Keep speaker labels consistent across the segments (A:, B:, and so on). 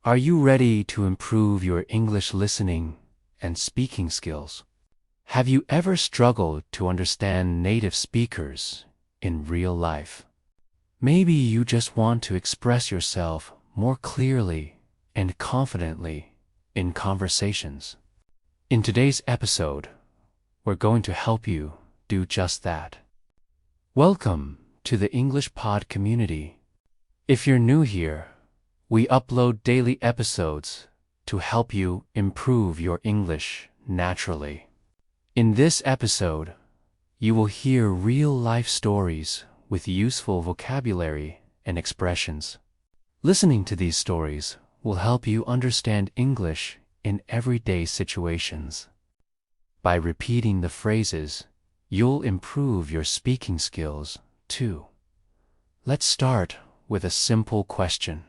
A: Are you ready to improve your English listening and speaking skills? Have you ever struggled to understand native speakers in real life? Maybe you just want to express yourself more clearly and confidently in conversations. In today's episode, we're going to help you do just that. Welcome to the English Pod community. If you're new here, we upload daily episodes to help you improve your English naturally. In this episode, you will hear real-life stories with useful vocabulary and expressions. Listening to these stories will help you understand English in everyday situations. By repeating the phrases, you'll improve your speaking skills too. Let's start with a simple question.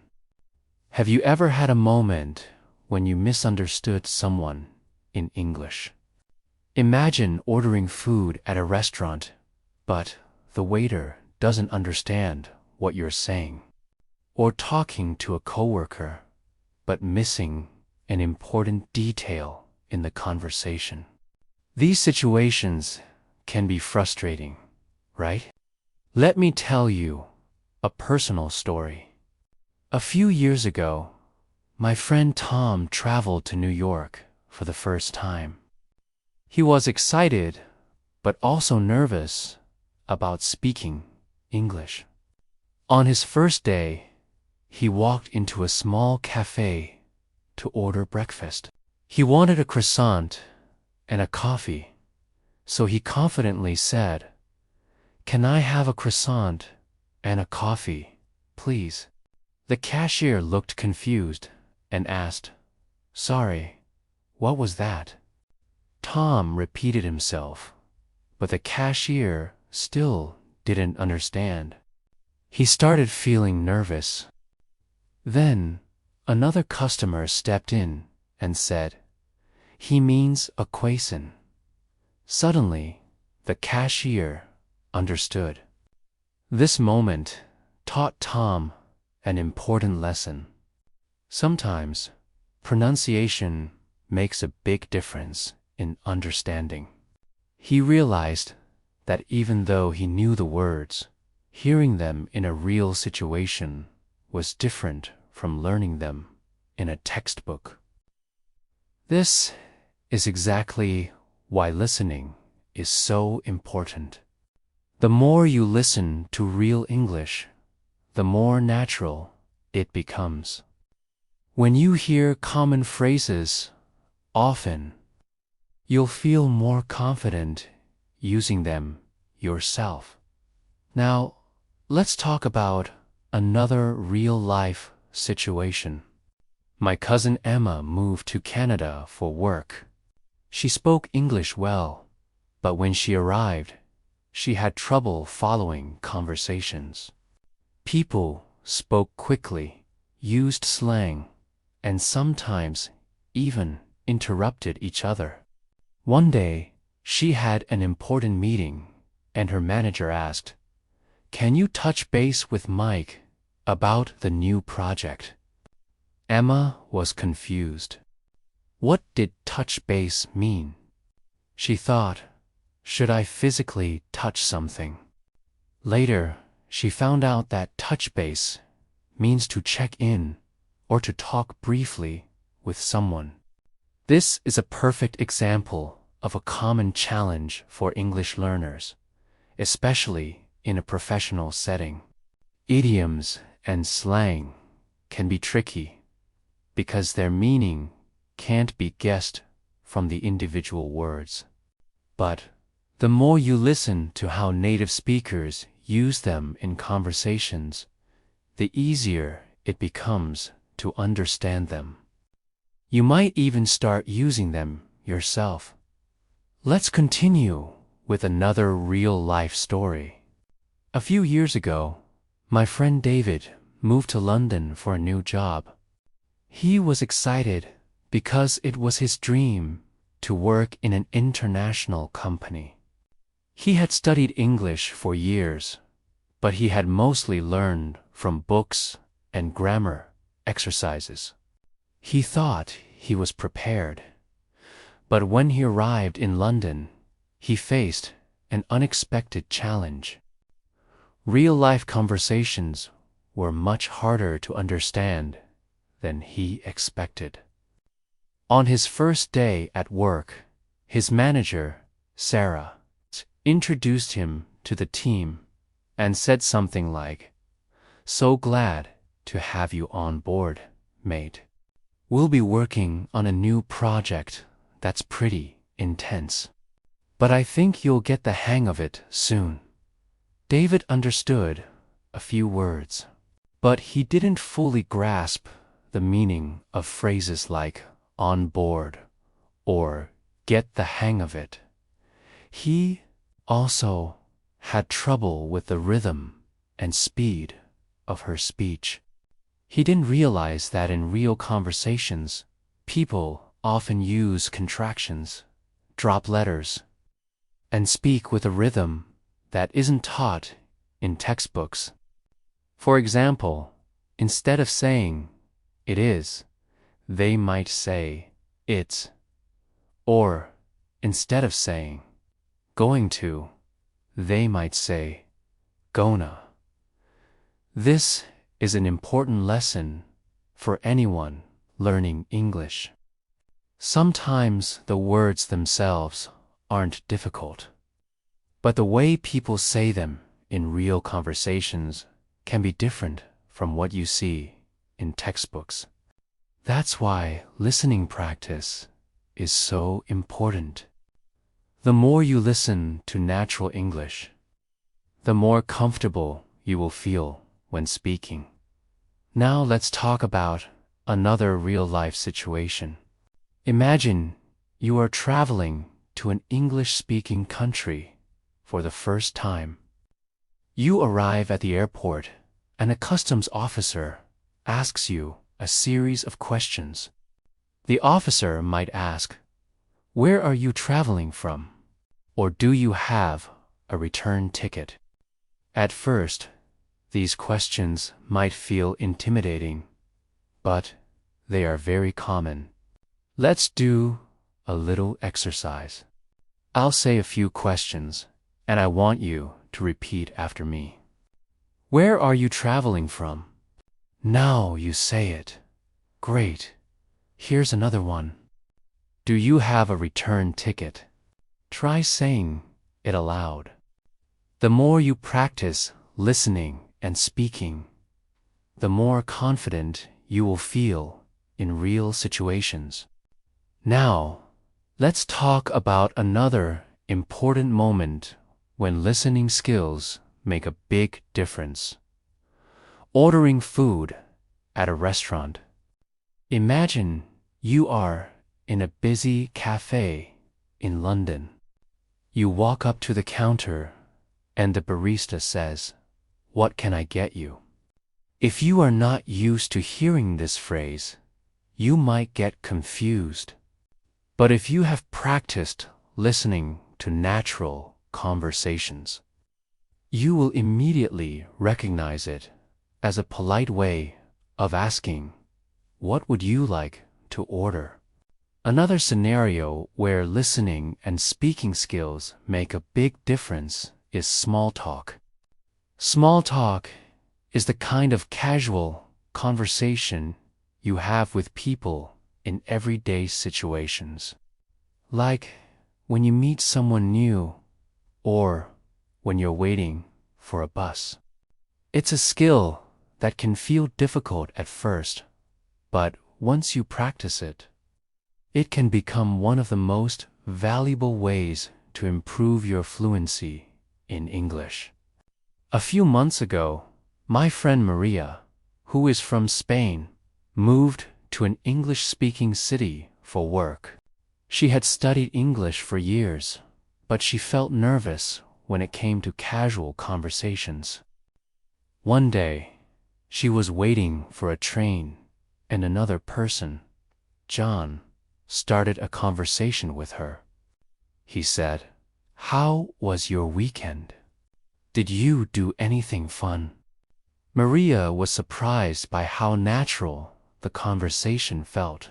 A: Have you ever had a moment when you misunderstood someone in English? Imagine ordering food at a restaurant, but the waiter doesn't understand what you're saying. Or talking to a coworker, but missing an important detail in the conversation. These situations can be frustrating, right? Let me tell you a personal story. A few years ago, my friend Tom traveled to New York for the first time. He was excited, but also nervous about speaking English. On his first day, he walked into a small cafe to order breakfast. He wanted a croissant and a coffee, so he confidently said, "Can I have a croissant and a coffee, please?" The cashier looked confused and asked, "Sorry, what was that?" Tom repeated himself, but the cashier still didn't understand. He started feeling nervous. Then another customer stepped in and said, "He means a croissant." Suddenly, the cashier understood. This moment taught Tom an important lesson. Sometimes, pronunciation makes a big difference in understanding. He realized that even though he knew the words, hearing them in a real situation was different from learning them in a textbook. This is exactly why listening is so important. The more you listen to real English, the more natural it becomes. When you hear common phrases often, you'll feel more confident using them yourself. Now, let's talk about another real-life situation. My cousin Emma moved to Canada for work. She spoke English well, but when she arrived, she had trouble following conversations. People spoke quickly, used slang, and sometimes even interrupted each other. One day, she had an important meeting, and her manager asked, "Can you touch base with Mike about the new project?" Emma was confused. What did touch base mean? She thought, should I physically touch something? Later, she found out that touch base means to check in or to talk briefly with someone. This is a perfect example of a common challenge for English learners, especially in a professional setting. Idioms and slang can be tricky because their meaning can't be guessed from the individual words. But the more you listen to how native speakers use them in conversations, the easier it becomes to understand them. You might even start using them yourself. Let's continue with another real-life story. A few years ago, my friend David moved to London for a new job. He was excited because it was his dream to work in an international company. He had studied English for years, but he had mostly learned from books and grammar exercises. He thought he was prepared, but when he arrived in London, he faced an unexpected challenge. Real-life conversations were much harder to understand than he expected. On his first day at work, his manager, Sarah, introduced him to the team and said something like, "So glad to have you on board, mate. We'll be working on a new project that's pretty intense. But I think you'll get the hang of it soon." David understood a few words, but he didn't fully grasp the meaning of phrases like "on board" or "get the hang of it." He also had trouble with the rhythm and speed of her speech. He didn't realize that in real conversations, people often use contractions, drop letters, and speak with a rhythm that isn't taught in textbooks. For example, instead of saying "it is," they might say "it's," or instead of saying "going to," they might say "gonna." This is an important lesson for anyone learning English. Sometimes the words themselves aren't difficult, but the way people say them in real conversations can be different from what you see in textbooks. That's why listening practice is so important. The more you listen to natural English, the more comfortable you will feel when speaking. Now let's talk about another real-life situation. Imagine you are traveling to an English-speaking country for the first time. You arrive at the airport and a customs officer asks you a series of questions. The officer might ask, "Where are you traveling from?" or "Do you have a return ticket?" At first, these questions might feel intimidating, but they are very common. Let's do a little exercise. I'll say a few questions, and I want you to repeat after me. Where are you traveling from? Now you say it. Great. Here's another one. Do you have a return ticket? Try saying it aloud. The more you practice listening and speaking, the more confident you will feel in real situations. Now, let's talk about another important moment when listening skills make a big difference. Ordering food at a restaurant. Imagine you are in a busy cafe in London. You walk up to the counter and the barista says, "What can I get you?" If you are not used to hearing this phrase, you might get confused. But if you have practiced listening to natural conversations, you will immediately recognize it as a polite way of asking, "What would you like to order?" Another scenario where listening and speaking skills make a big difference is small talk. Small talk is the kind of casual conversation you have with people in everyday situations. Like when you meet someone new or when you're waiting for a bus. It's a skill that can feel difficult at first, but once you practice it, it can become one of the most valuable ways to improve your fluency in English. A few months ago, my friend Maria, who is from Spain, moved to an English-speaking city for work. She had studied English for years, but she felt nervous when it came to casual conversations. One day, she was waiting for a train, and another person, John, started a conversation with her. He said, "How was your weekend? Did you do anything fun?" Maria was surprised by how natural the conversation felt.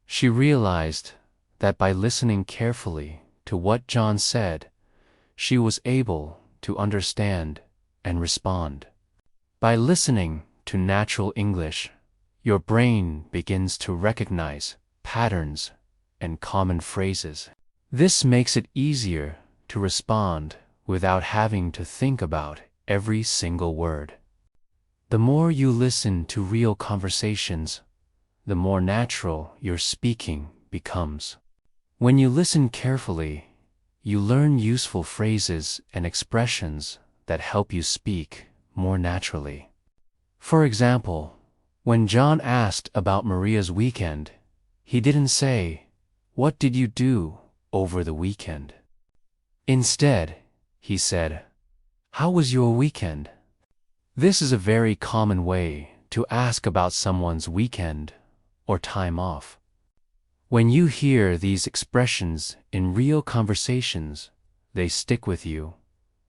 A: She realized that by listening carefully to what John said, she was able to understand and respond. By listening to natural English, your brain begins to recognize patterns and common phrases. This makes it easier to respond without having to think about every single word. The more you listen to real conversations, the more natural your speaking becomes. When you listen carefully, you learn useful phrases and expressions that help you speak more naturally. For example, when John asked about Maria's weekend, he didn't say, "What did you do over the weekend?" Instead, he said, "How was your weekend?" This is a very common way to ask about someone's weekend or time off. When you hear these expressions in real conversations, they stick with you,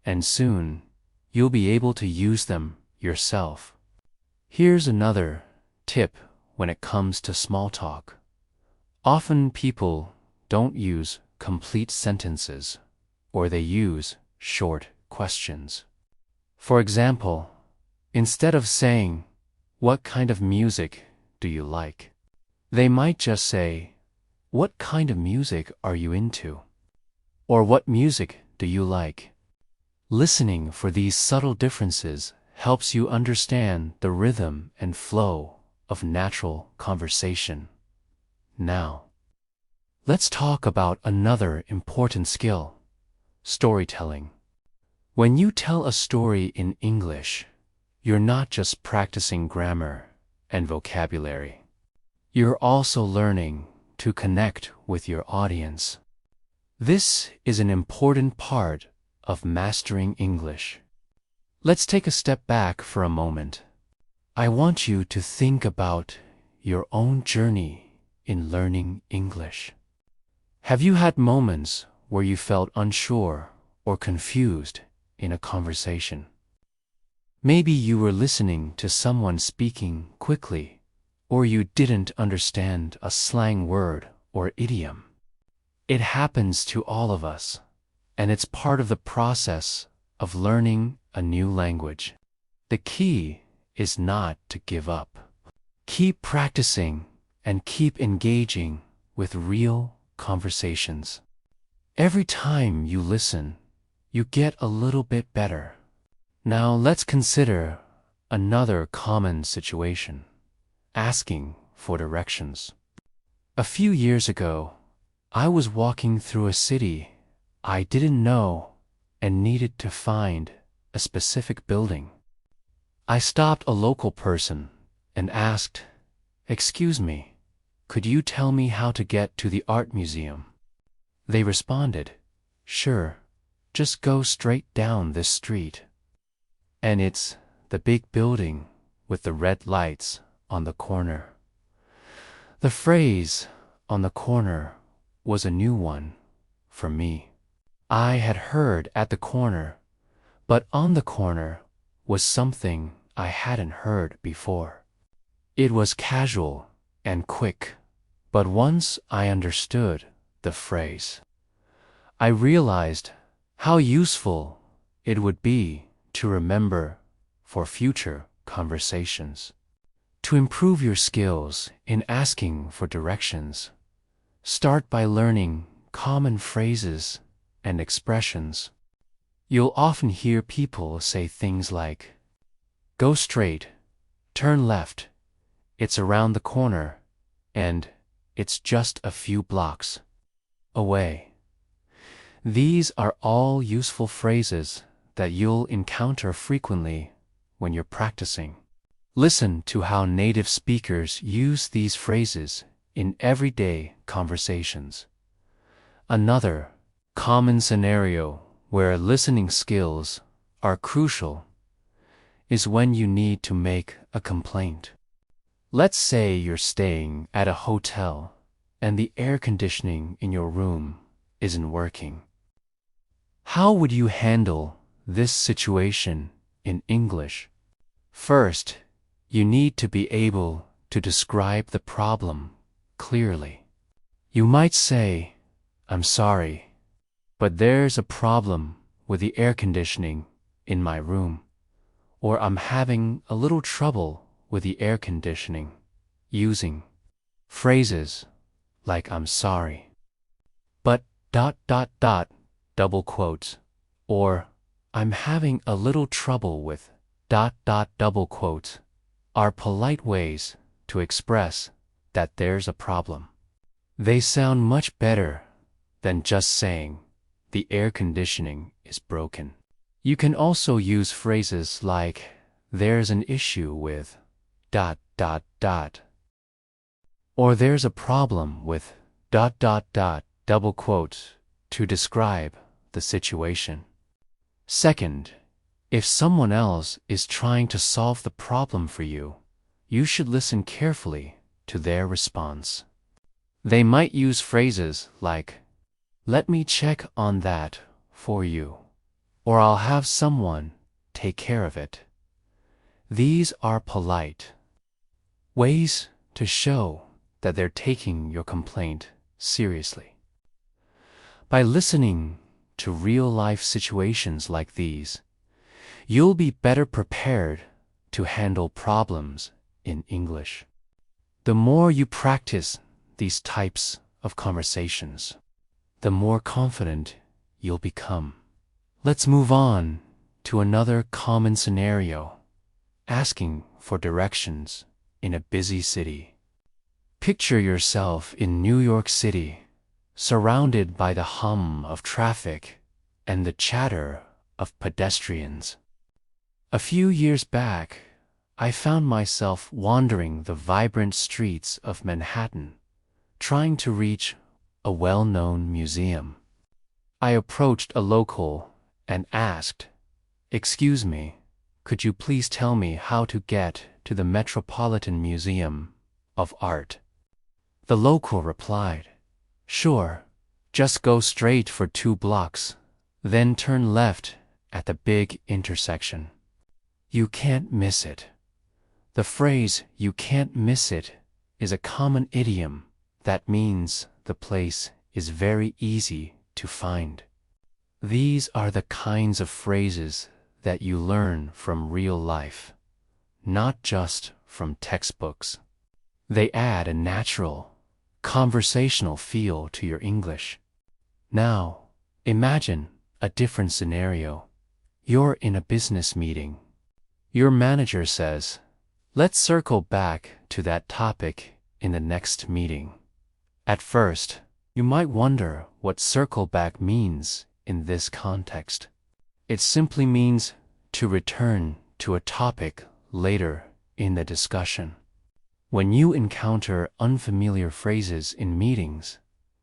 A: and soon you'll be able to use them yourself. Here's another tip when it comes to small talk. Often people don't use complete sentences, or they use short questions. For example, instead of saying, "What kind of music do you like?" they might just say, "What kind of music are you into?" Or "What music do you like?" Listening for these subtle differences helps you understand the rhythm and flow of natural conversation. Now, let's talk about another important skill: storytelling. When you tell a story in English, you're not just practicing grammar and vocabulary. You're also learning to connect with your audience. This is an important part of mastering English. Let's take a step back for a moment. I want you to think about your own journey in learning English. Have you had moments where you felt unsure or confused in a conversation? Maybe you were listening to someone speaking quickly, or you didn't understand a slang word or idiom. It happens to all of us, and it's part of the process of learning a new language. The key is not to give up. Keep practicing and keep engaging with real conversations. Every time you listen, you get a little bit better. Now let's consider another common situation: asking for directions. A few years ago, I was walking through a city I didn't know and needed to find a specific building. I stopped a local person and asked, "Excuse me, could you tell me how to get to the art museum?" They responded, "Sure, just go straight down this street." And it's the big building with the red lights on the corner. The phrase "on the corner" was a new one for me. I had heard "at the corner," but "on the corner" was something I hadn't heard before. It was casual and quick, but once I understood the phrase, I realized how useful it would be to remember for future conversations. To improve your skills in asking for directions, start by learning common phrases and expressions. You'll often hear people say things like, "Go straight," "Turn left," "It's around the corner," and "It's just a few blocks away." These are all useful phrases that you'll encounter frequently when you're practicing. Listen to how native speakers use these phrases in everyday conversations. Another common scenario where listening skills are crucial is when you need to make a complaint. Let's say you're staying at a hotel and the air conditioning in your room isn't working. How would you handle this situation in English? First, you need to be able to describe the problem clearly. You might say, "I'm sorry, but there's a problem with the air conditioning in my room," or "I'm having a little trouble with the air conditioning," using phrases like "I'm sorry, but double quotes," or "I'm having a little trouble with double quotes," are polite ways to express that there's a problem. They sound much better than just saying the air conditioning is broken. You can also use phrases like "there's an issue with or "there's a problem with double quotes" to describe the situation. Second, if someone else is trying to solve the problem for you, you should listen carefully to their response. They might use phrases like, "Let me check on that for you," or "I'll have someone take care of it." These are polite ways to show that they're taking your complaint seriously. By listening to real-life situations like these, you'll be better prepared to handle problems in English. The more you practice these types of conversations, the more confident you'll become. Let's move on to another common scenario: asking for directions in a busy city. Picture yourself in New York City, surrounded by the hum of traffic and the chatter of pedestrians. A few years back, I found myself wandering the vibrant streets of Manhattan, trying to reach a well-known museum. I approached a local and asked, "Excuse me, could you please tell me how to get to the Metropolitan Museum of Art?" The local replied, "Sure, just go straight for 2 blocks, then turn left at the big intersection. You can't miss it." The phrase "you can't miss it" is a common idiom that means the place is very easy to find. These are the kinds of phrases that you learn from real life, not just from textbooks. They add a natural, conversational feel to your English. Now, imagine a different scenario. You're in a business meeting. Your manager says, "Let's circle back to that topic in the next meeting." At first, you might wonder what circle back means in this context. It simply means to return to a topic later in the discussion. When you encounter unfamiliar phrases in meetings,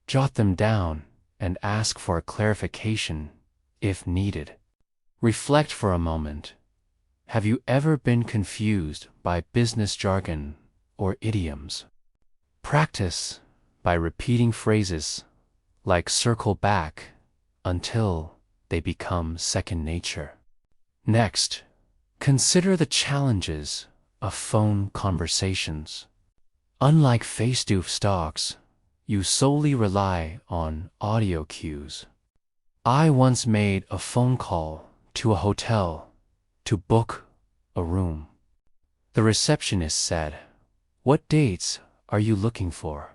A: jot them down and ask for a clarification if needed. Reflect for a moment. Have you ever been confused by business jargon or idioms? Practice by repeating phrases like "circle back" until they become second nature. Next, consider the challenges of phone conversations. Unlike face-to-face talks, you solely rely on audio cues. I once made a phone call to a hotel to book a room. The receptionist said, "What dates are you looking for?"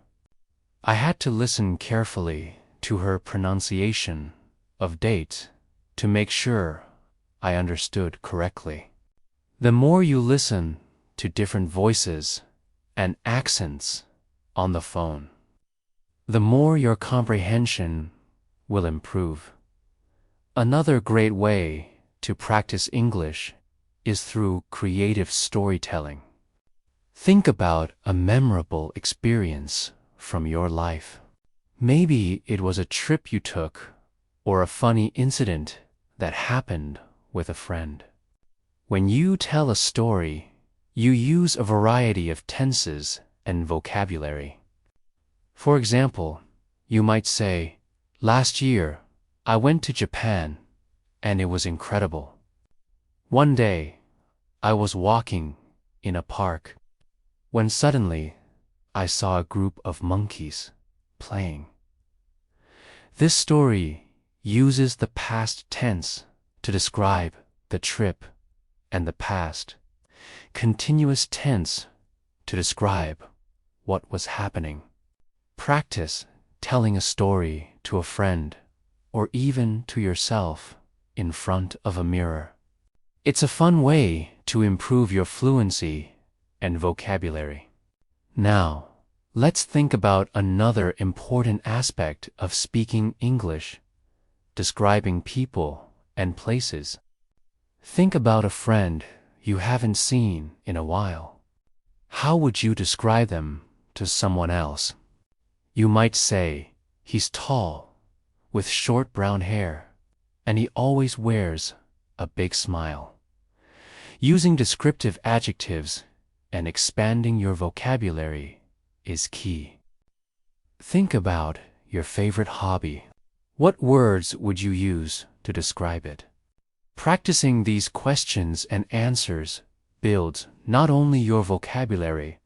A: I had to listen carefully to her pronunciation of date to make sure I understood correctly. The more you listen to different voices and accents on the phone, the more your comprehension will improve. Another great way to practice English is through creative storytelling. Think about a memorable experience from your life. Maybe it was a trip you took or a funny incident that happened with a friend. When you tell a story, you use a variety of tenses and vocabulary. For example, you might say, "Last year, I went to Japan, and it was incredible. One day, I was walking in a park. when suddenly I saw a group of monkeys playing. This story uses the past tense to describe the trip and the past continuous tense to describe what was happening. Practice telling a story to a friend or even to yourself in front of a mirror. It's a fun way to improve your fluency and vocabulary. Now, let's think about another important aspect of speaking English, describing people and places. Think about a friend you haven't seen in a while. How would you describe them to someone else? You might say, he's tall, with short brown hair, and he always wears a big smile. Using descriptive adjectives and expanding your vocabulary is key. Think about your favorite hobby. What words would you use to describe it? Practicing these questions and answers builds not only your vocabulary,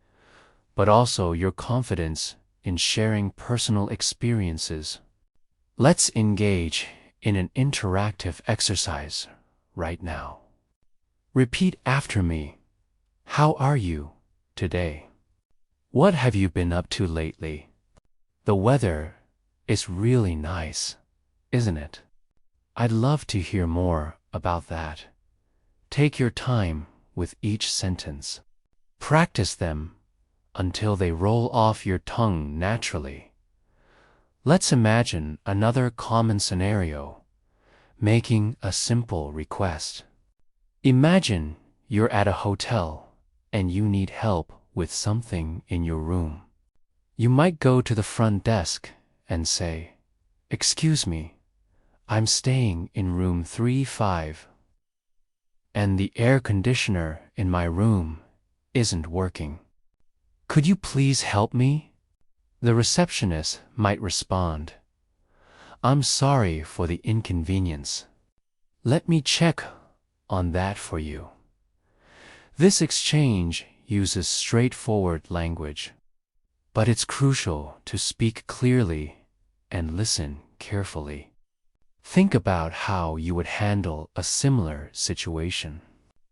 A: but also your confidence in sharing personal experiences. Let's engage in an interactive exercise right now. Repeat after me. How are you today? What have you been up to lately? The weather is really nice, isn't it? I'd love to hear more about that. Take your time with each sentence. Practice them until they roll off your tongue naturally. Let's imagine another common scenario, making a simple request. Imagine you're at a hotel and you need help with something in your room. You might go to the front desk and say, "Excuse me, I'm staying in room 35, and the air conditioner in my room isn't working. Could you please help me?" The receptionist might respond, "I'm sorry for the inconvenience. Let me check on that for you." This exchange uses straightforward language, but it's crucial to speak clearly and listen carefully. Think about how you would handle a similar situation.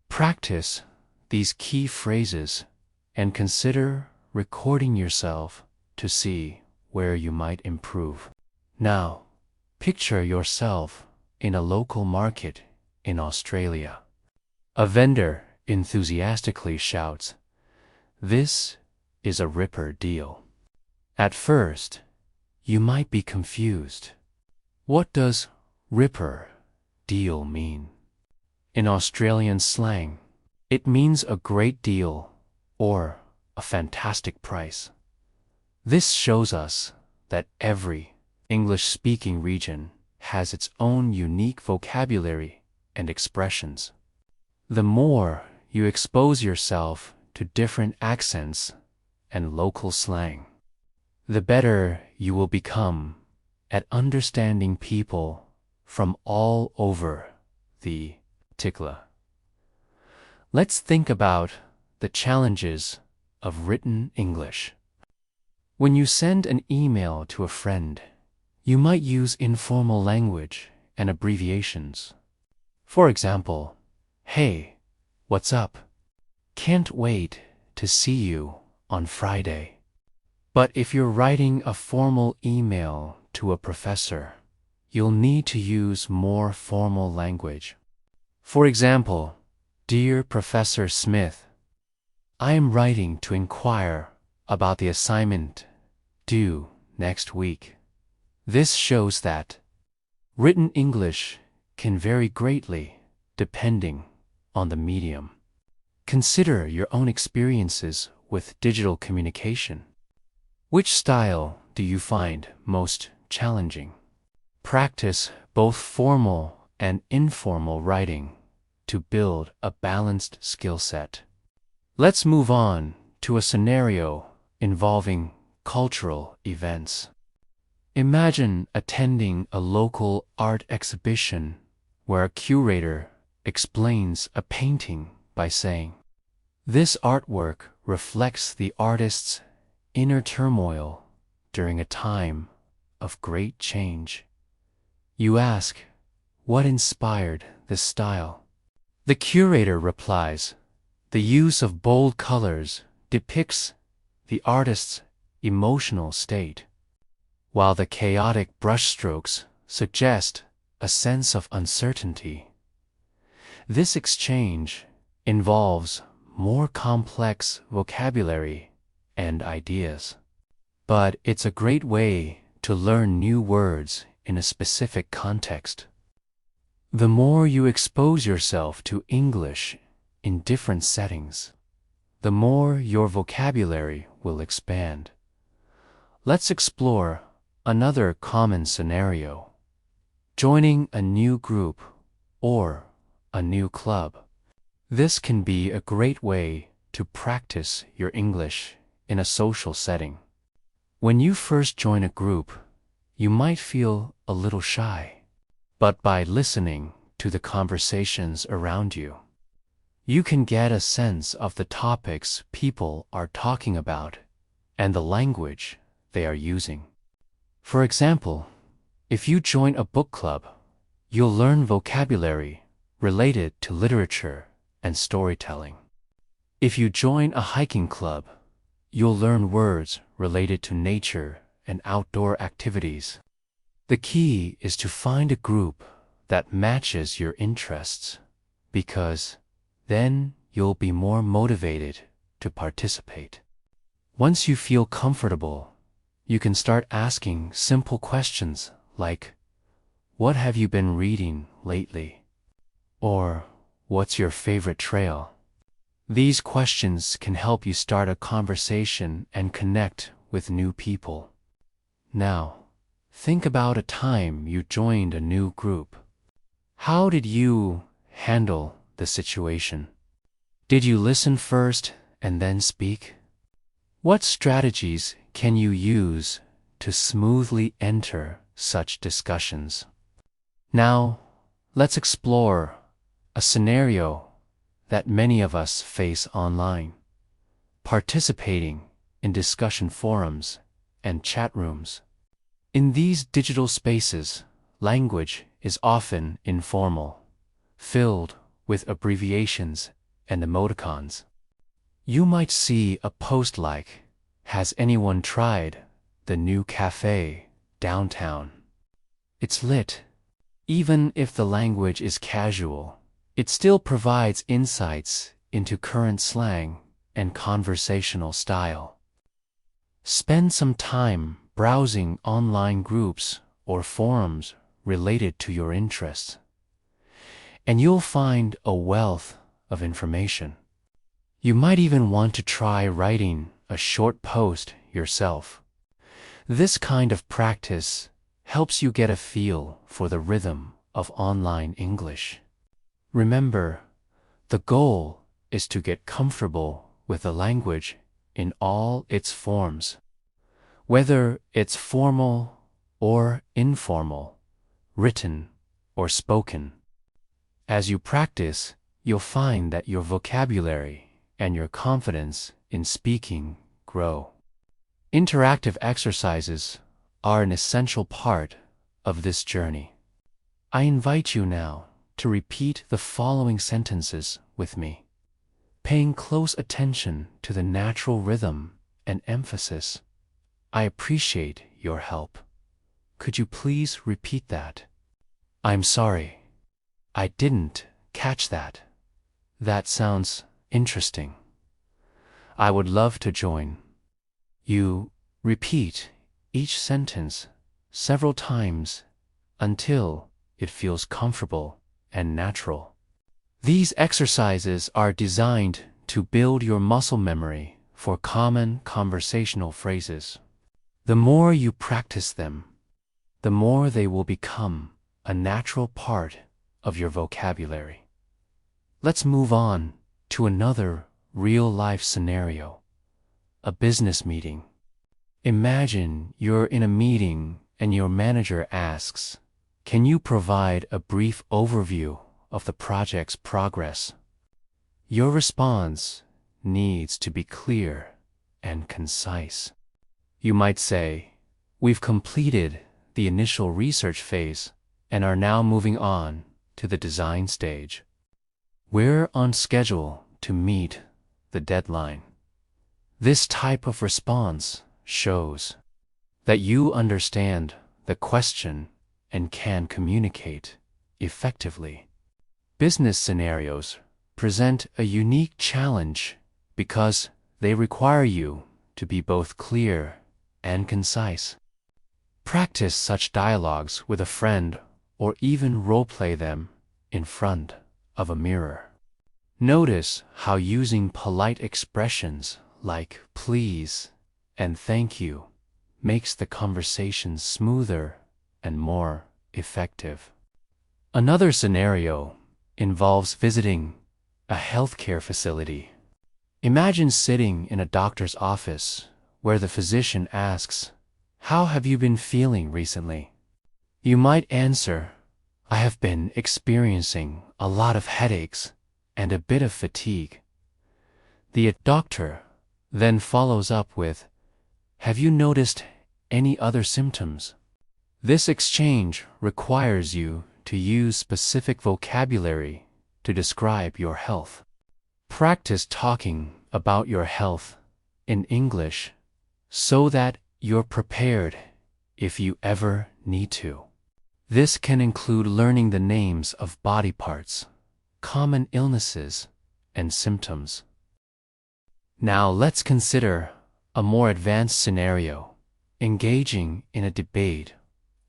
A: Practice these key phrases and consider recording yourself to see where you might improve. Now, picture yourself in a local market in Australia. A vendor enthusiastically shouts, "This is a ripper deal." At first, you might be confused. What does ripper deal mean? In Australian slang, it means a great deal or a fantastic price. This shows us that every English-speaking region has its own unique vocabulary and expressions. The more you expose yourself to different accents and local slang, the better you will become at understanding people from all over the tikla. Let's think about the challenges of written English. When you send an email to a friend, you might use informal language and abbreviations. For example, "Hey, what's up? Can't wait to see you on Friday." But if you're writing a formal email to a professor, you'll need to use more formal language. For example, "Dear Professor Smith, I am writing to inquire about the assignment due next week." This shows that written English can vary greatly depending on the medium. Consider your own experiences with digital communication. Which style do you find most challenging? Practice both formal and informal writing to build a balanced skill set. Let's move on to a scenario involving cultural events. Imagine attending a local art exhibition where a curator explains a painting by saying, This artwork reflects the artist's inner turmoil during a time of great change. You ask, what inspired this style? The curator replies, the use of bold colors depicts the artist's emotional state, while the chaotic brushstrokes suggest a sense of uncertainty. This exchange involves more complex vocabulary and ideas, but it's a great way to learn new words in a specific context. The more you expose yourself to English in different settings, the more your vocabulary will expand. Let's explore another common scenario: joining a new group or a new club. This can be a great way to practice your English in a social setting. When you first join a group, you might feel a little shy, but by listening to the conversations around you, you can get a sense of the topics people are talking about and the language they are using. For example, if you join a book club, you'll learn vocabulary related to literature and storytelling. If you join a hiking club, you'll learn words related to nature and outdoor activities. The key is to find a group that matches your interests, because then you'll be more motivated to participate. Once you feel comfortable, you can start asking simple questions like, what have you been reading lately? Or, what's your favorite trail? These questions can help you start a conversation and connect with new people. Now, think about a time you joined a new group. How did you handle the situation? Did you listen first and then speak? What strategies can you use to smoothly enter such discussions? Now, let's explore a scenario that many of us face online: participating in discussion forums and chat rooms. In these digital spaces, language is often informal, filled with abbreviations and emoticons. You might see a post like, "Has anyone tried the new cafe downtown? It's lit." Even if the language is casual, it still provides insights into current slang and conversational style. Spend some time browsing online groups or forums related to your interests, and you'll find a wealth of information. You might even want to try writing a short post yourself. This kind of practice helps you get a feel for the rhythm of online English. Remember, the goal is to get comfortable with the language in all its forms, whether it's formal or informal, written or spoken. As you practice, you'll find that your vocabulary and your confidence in speaking grow. Interactive exercises are an essential part of this journey. I invite you now to repeat the following sentences with me, paying close attention to the natural rhythm and emphasis. I appreciate your help. Could you please repeat that? I'm sorry, I didn't catch that. That sounds interesting. I would love to join. You repeat each sentence several times until it feels comfortable and natural. These exercises are designed to build your muscle memory for common conversational phrases. The more you practice them, the more they will become a natural part of your vocabulary. Let's move on to another real-life scenario: a business meeting. Imagine you're in a meeting and your manager asks, "Can you provide a brief overview of the project's progress?" Your response needs to be clear and concise. You might say, "We've completed the initial research phase and are now moving on to the design stage. We're on schedule to meet the deadline." This type of response shows that you understand the question and can communicate effectively. Business scenarios present a unique challenge because they require you to be both clear and concise. Practice such dialogues with a friend or even role-play them in front of a mirror. Notice how using polite expressions like please and thank you makes the conversation smoother and more effective. Another scenario involves visiting a healthcare facility. Imagine sitting in a doctor's office where the physician asks, "How have you been feeling recently?" You might answer, "I have been experiencing a lot of headaches and a bit of fatigue." The doctor then follows up with, "Have you noticed any other symptoms?" This exchange requires you to use specific vocabulary to describe your health. Practice talking about your health in English so that you're prepared if you ever need to. This can include learning the names of body parts, common illnesses, and symptoms. Now let's consider a more advanced scenario, engaging in a debate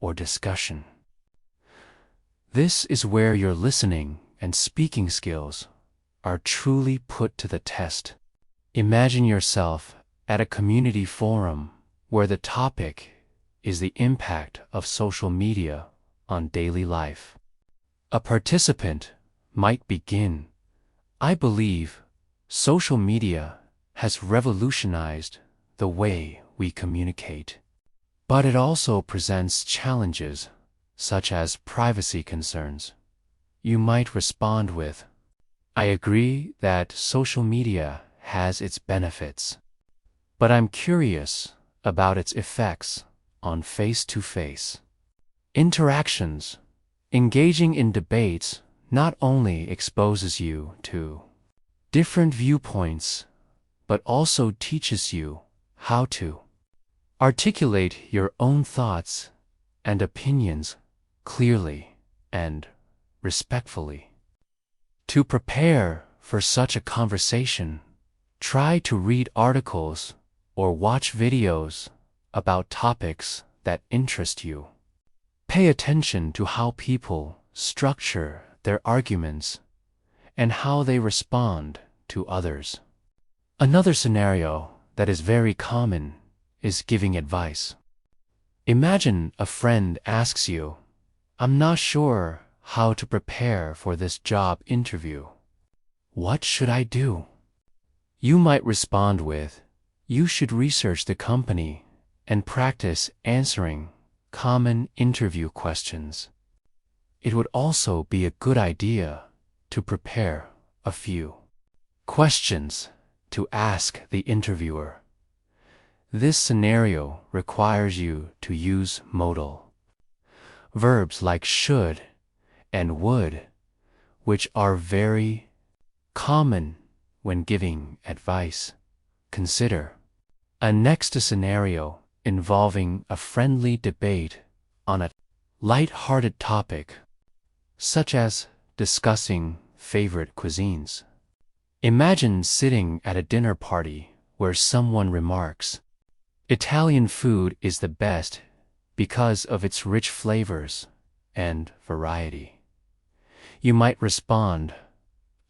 A: or discussion. This is where your listening and speaking skills are truly put to the test. Imagine yourself at a community forum where the topic is the impact of social media on daily life. A participant might begin, "I believe social media has revolutionized the way we communicate, but it also presents challenges such as privacy concerns." You might respond with, "I agree that social media has its benefits, but I'm curious about its effects on face-to-face interactions." Engaging in debates not only exposes you to different viewpoints, but also teaches you how to articulate your own thoughts and opinions clearly and respectfully. To prepare for such a conversation, try to read articles or watch videos about topics that interest you. Pay attention to how people structure their arguments and how they respond to others. Another scenario that is very common is giving advice. Imagine a friend asks you, "I'm not sure how to prepare for this job interview. What should I do?" You might respond with, "You should research the company and practice answering common interview questions." It would also be a good idea to prepare a few questions to ask the interviewer. This scenario requires you to use modal verbs like should and would, which are very common when giving advice. Consider a scenario involving a friendly debate on a light-hearted topic, such as discussing favorite cuisines. Imagine sitting at a dinner party where someone remarks, "Italian food is the best because of its rich flavors and variety." You might respond,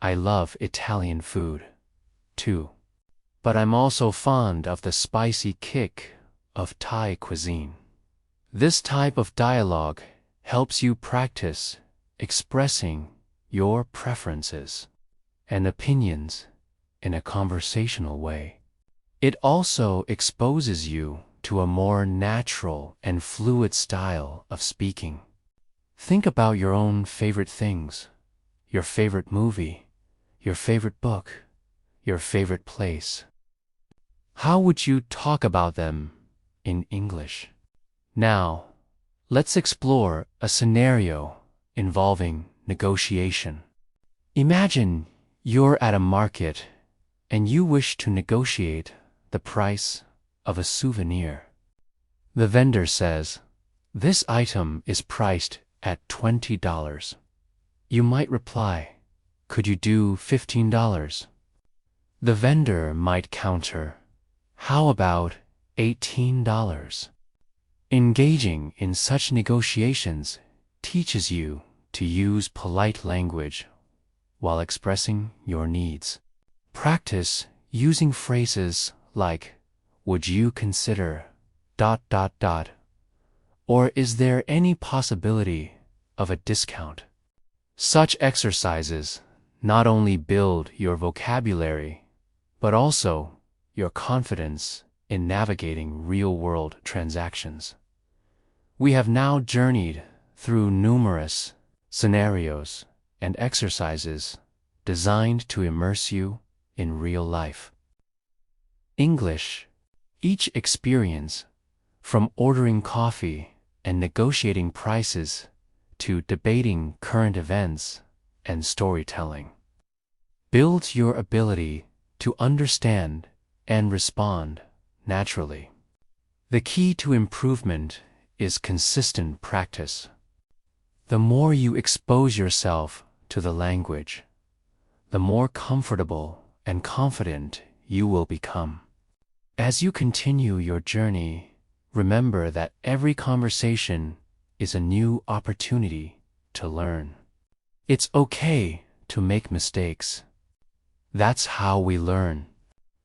A: "I love Italian food, too, but I'm also fond of the spicy kick of Thai cuisine." This type of dialogue helps you practice expressing your preferences and opinions in a conversational way. It also exposes you to a more natural and fluid style of speaking. Think about your own favorite things, your favorite movie, your favorite book, your favorite place? How would you talk about them in English? Now, let's explore a scenario involving negotiation. Imagine you're at a market and you wish to negotiate the price of a souvenir. The vendor says, "This item is priced at $20. You might reply, "Could you do $15? The vendor might counter, "How about $18? Engaging in such negotiations teaches you to use polite language while expressing your needs. Practice using phrases like, "Would you consider ... or is there any possibility of a discount?" Such exercises not only build your vocabulary, but also your confidence in navigating real-world transactions. We have now journeyed through numerous scenarios and exercises designed to immerse you in real life. English. Each experience, from ordering coffee and negotiating prices to debating current events and storytelling, builds your ability to understand and respond naturally. The key to improvement is consistent practice. The more you expose yourself to the language, the more comfortable and confident you will become. As you continue your journey, remember that every conversation is a new opportunity to learn. It's okay to make mistakes. That's how we learn.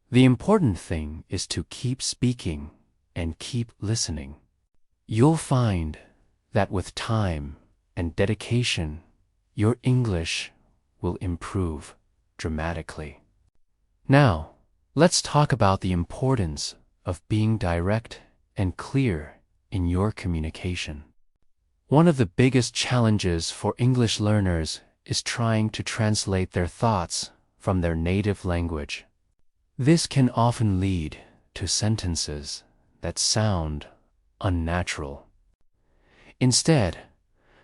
A: The important thing is to keep speaking and keep listening. You'll find that with time and dedication, your English will improve dramatically. Now, let's talk about the importance of being direct and clear in your communication. One of the biggest challenges for English learners is trying to translate their thoughts from their native language. This can often lead to sentences that sound unnatural. Instead,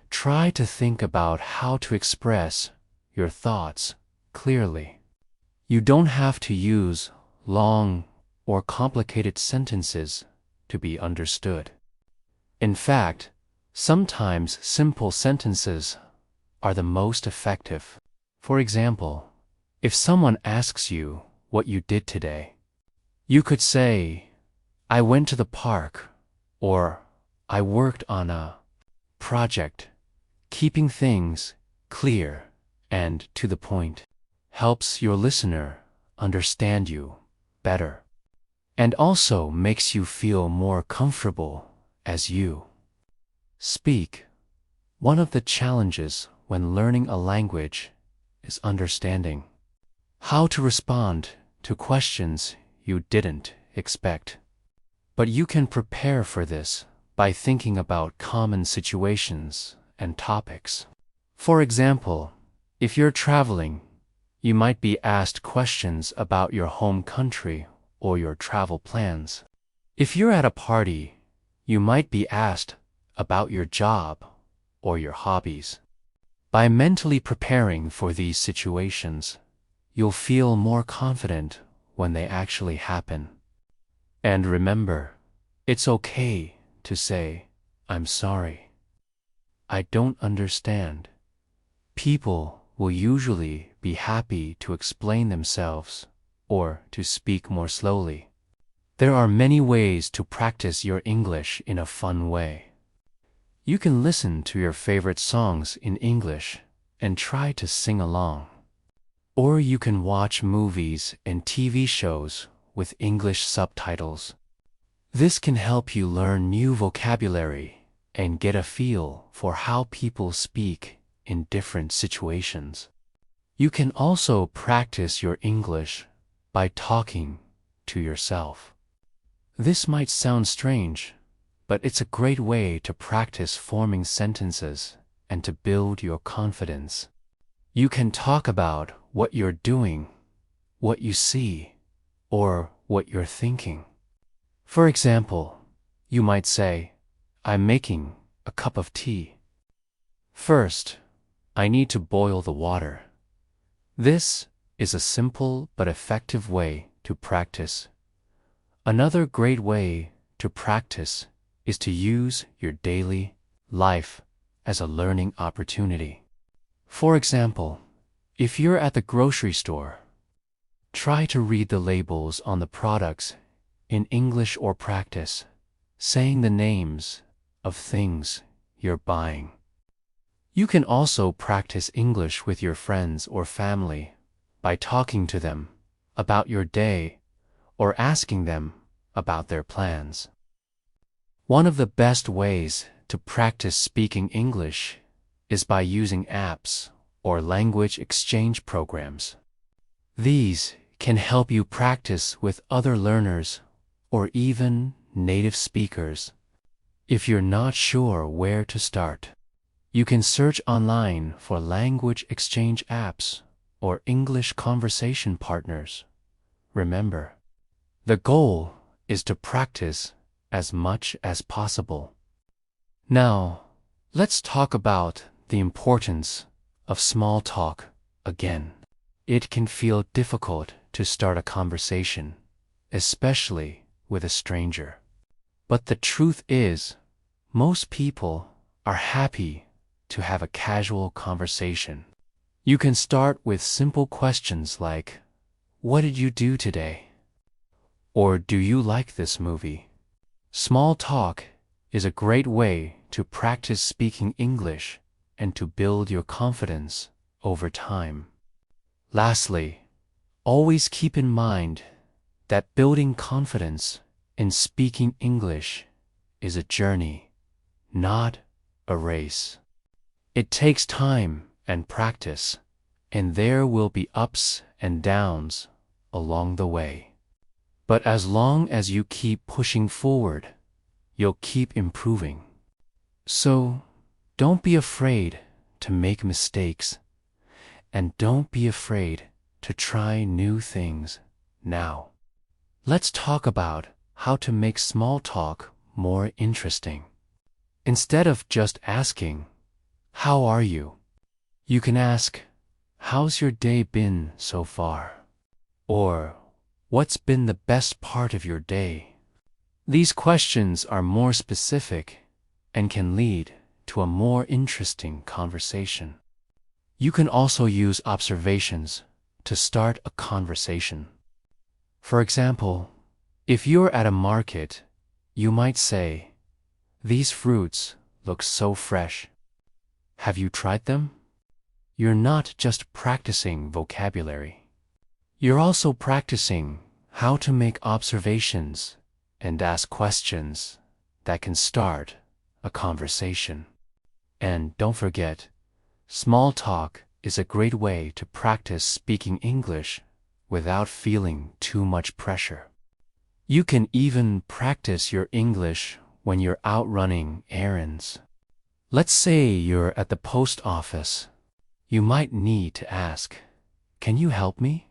A: try to think about how to express your thoughts clearly. You don't have to use long or complicated sentences to be understood. In fact, sometimes simple sentences are the most effective. For example, if someone asks you what you did today, you could say, "I went to the park," or "I worked on a project." Keeping things clear and to the point helps your listener understand you better, and also makes you feel more comfortable as you speak. One of the challenges when learning a language is understanding how to respond to questions you didn't expect. But you can prepare for this by thinking about common situations and topics. For example, if you're traveling, you might be asked questions about your home country or your travel plans. If you're at a party, you might be asked about your job or your hobbies. By mentally preparing for these situations, you'll feel more confident when they actually happen. And remember, it's okay to say, "I'm sorry. I don't understand." People will usually be happy to explain themselves or to speak more slowly. There are many ways to practice your English in a fun way. You can listen to your favorite songs in English and try to sing along. Or you can watch movies and TV shows with English subtitles. This can help you learn new vocabulary and get a feel for how people speak in different situations. You can also practice your English by talking to yourself. This might sound strange, but it's a great way to practice forming sentences and to build your confidence. You can talk about what you're doing, what you see, or what you're thinking. For example, you might say, I'm making a cup of tea. First, I need to boil the water. This is a simple but effective way to practice. Another great way to practice is to use your daily life as a learning opportunity. For example, if you're at the grocery store, try to read the labels on the products in English or practice saying the names of things you're buying. You can also practice English with your friends or family by talking to them about your day or asking them about their plans. One of the best ways to practice speaking English is by using apps or language exchange programs. These can help you practice with other learners or even native speakers. If you're not sure where to start, you can search online for language exchange apps or English conversation partners. Remember, the goal is to practice as much as possible. Now, let's talk about the importance of small talk again. It can feel difficult to start a conversation, especially with a stranger. But the truth is, most people are happy to have a casual conversation. You can start with simple questions like, "What did you do today?" Or "Do you like this movie?" Small talk is a great way to practice speaking English and to build your confidence over time. Lastly, always keep in mind that building confidence in speaking English is a journey, not a race. It takes time and practice, and there will be ups and downs along the way. But as long as you keep pushing forward, you'll keep improving. So, don't be afraid to make mistakes, and don't be afraid to try new things now. Let's talk about how to make small talk more interesting. Instead of just asking, "How are you?" you can ask, "How's your day been so far?" Or, "What's been the best part of your day?" These questions are more specific and can lead to a more interesting conversation. You can also use observations to start a conversation. For example, if you're at a market, you might say, "These fruits look so fresh. Have you tried them?" You're not just practicing vocabulary. You're also practicing how to make observations and ask questions that can start a conversation. And don't forget, small talk is a great way to practice speaking English without feeling too much pressure. You can even practice your English when you're out running errands. Let's say you're at the post office. You might need to ask, "Can you help me?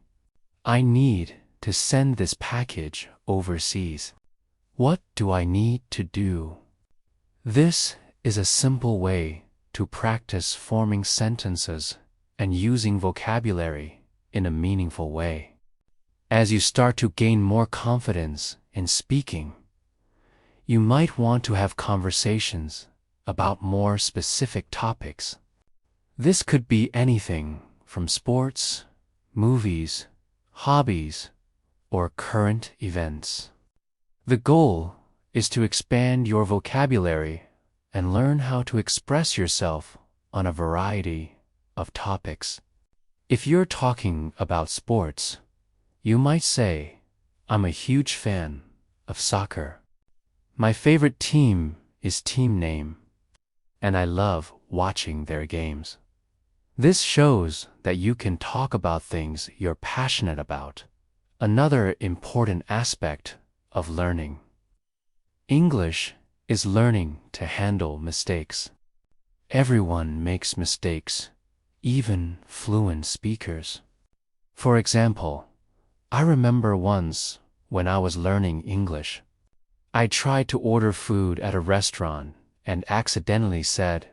A: I need to send this package overseas. What do I need to do?" This is a simple way to practice forming sentences and using vocabulary in a meaningful way. As you start to gain more confidence in speaking, you might want to have conversations about more specific topics. This could be anything from sports, movies, hobbies, or current events. The goal is to expand your vocabulary and learn how to express yourself on a variety of topics. If you're talking about sports, you might say, "I'm a huge fan of soccer. My favorite team is team name, and I love watching their games." This shows that you can talk about things you're passionate about, another important aspect of learning. English is learning to handle mistakes. Everyone makes mistakes, even fluent speakers. For example, I remember once when I was learning English, I tried to order food at a restaurant and accidentally said,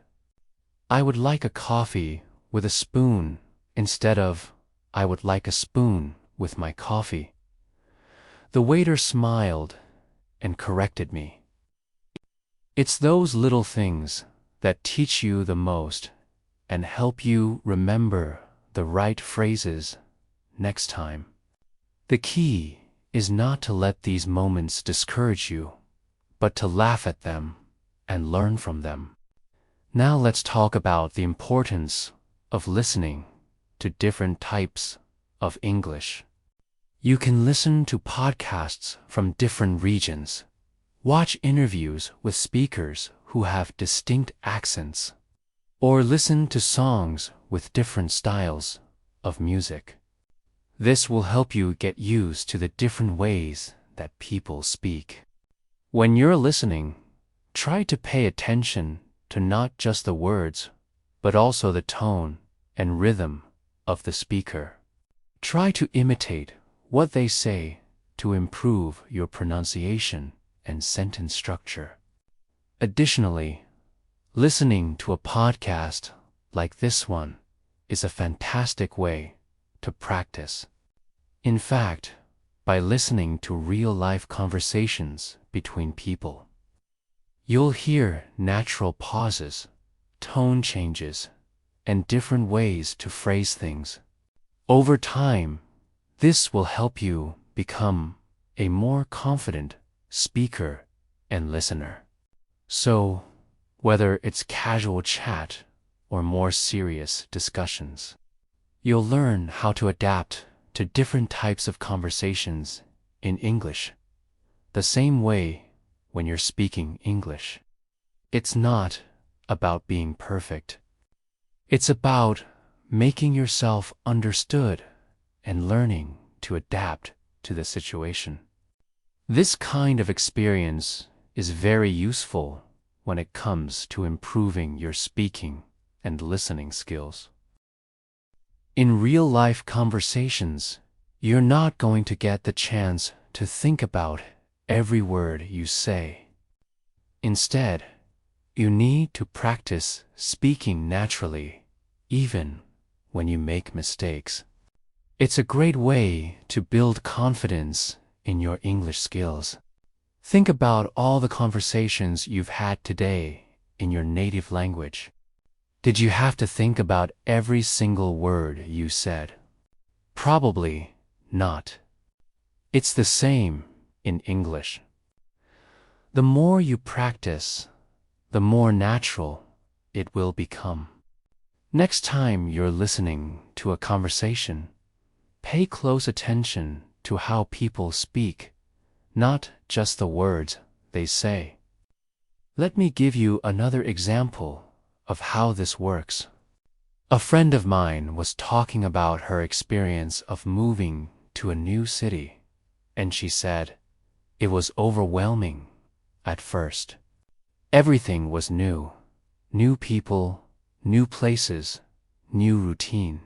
A: "I would like a coffee with a spoon," instead of, "I would like a spoon with my coffee." The waiter smiled and corrected me. It's those little things that teach you the most and help you remember the right phrases next time. The key is not to let these moments discourage you, but to laugh at them and learn from them. Now let's talk about the importance of listening to different types of English. You can listen to podcasts from different regions, watch interviews with speakers who have distinct accents, or listen to songs with different styles of music. This will help you get used to the different ways that people speak. When you're listening, try to pay attention to not just the words, but also the tone and rhythm of the speaker. Try to imitate what they say to improve your pronunciation and sentence structure. Additionally, listening to a podcast like this one is a fantastic way to practice. In fact, by listening to real-life conversations between people, you'll hear natural pauses, tone changes, and different ways to phrase things. Over time, this will help you become a more confident speaker and listener. So, whether it's casual chat or more serious discussions, you'll learn how to adapt to different types of conversations in English, the same way when you're speaking English. It's not about being perfect. It's about making yourself understood and learning to adapt to the situation. This kind of experience is very useful when it comes to improving your speaking and listening skills. In real-life conversations, you're not going to get the chance to think about every word you say. Instead, you need to practice speaking naturally, even when you make mistakes. It's a great way to build confidence in your English skills. Think about all the conversations you've had today in your native language. Did you have to think about every single word you said? Probably not. It's the same in English. The more you practice, the more natural it will become. Next time you're listening to a conversation, pay close attention to how people speak, not just the words they say. Let me give you another example of how this works. A friend of mine was talking about her experience of moving to a new city, and she said, it was overwhelming at first. Everything was new. New people, new places, new routine.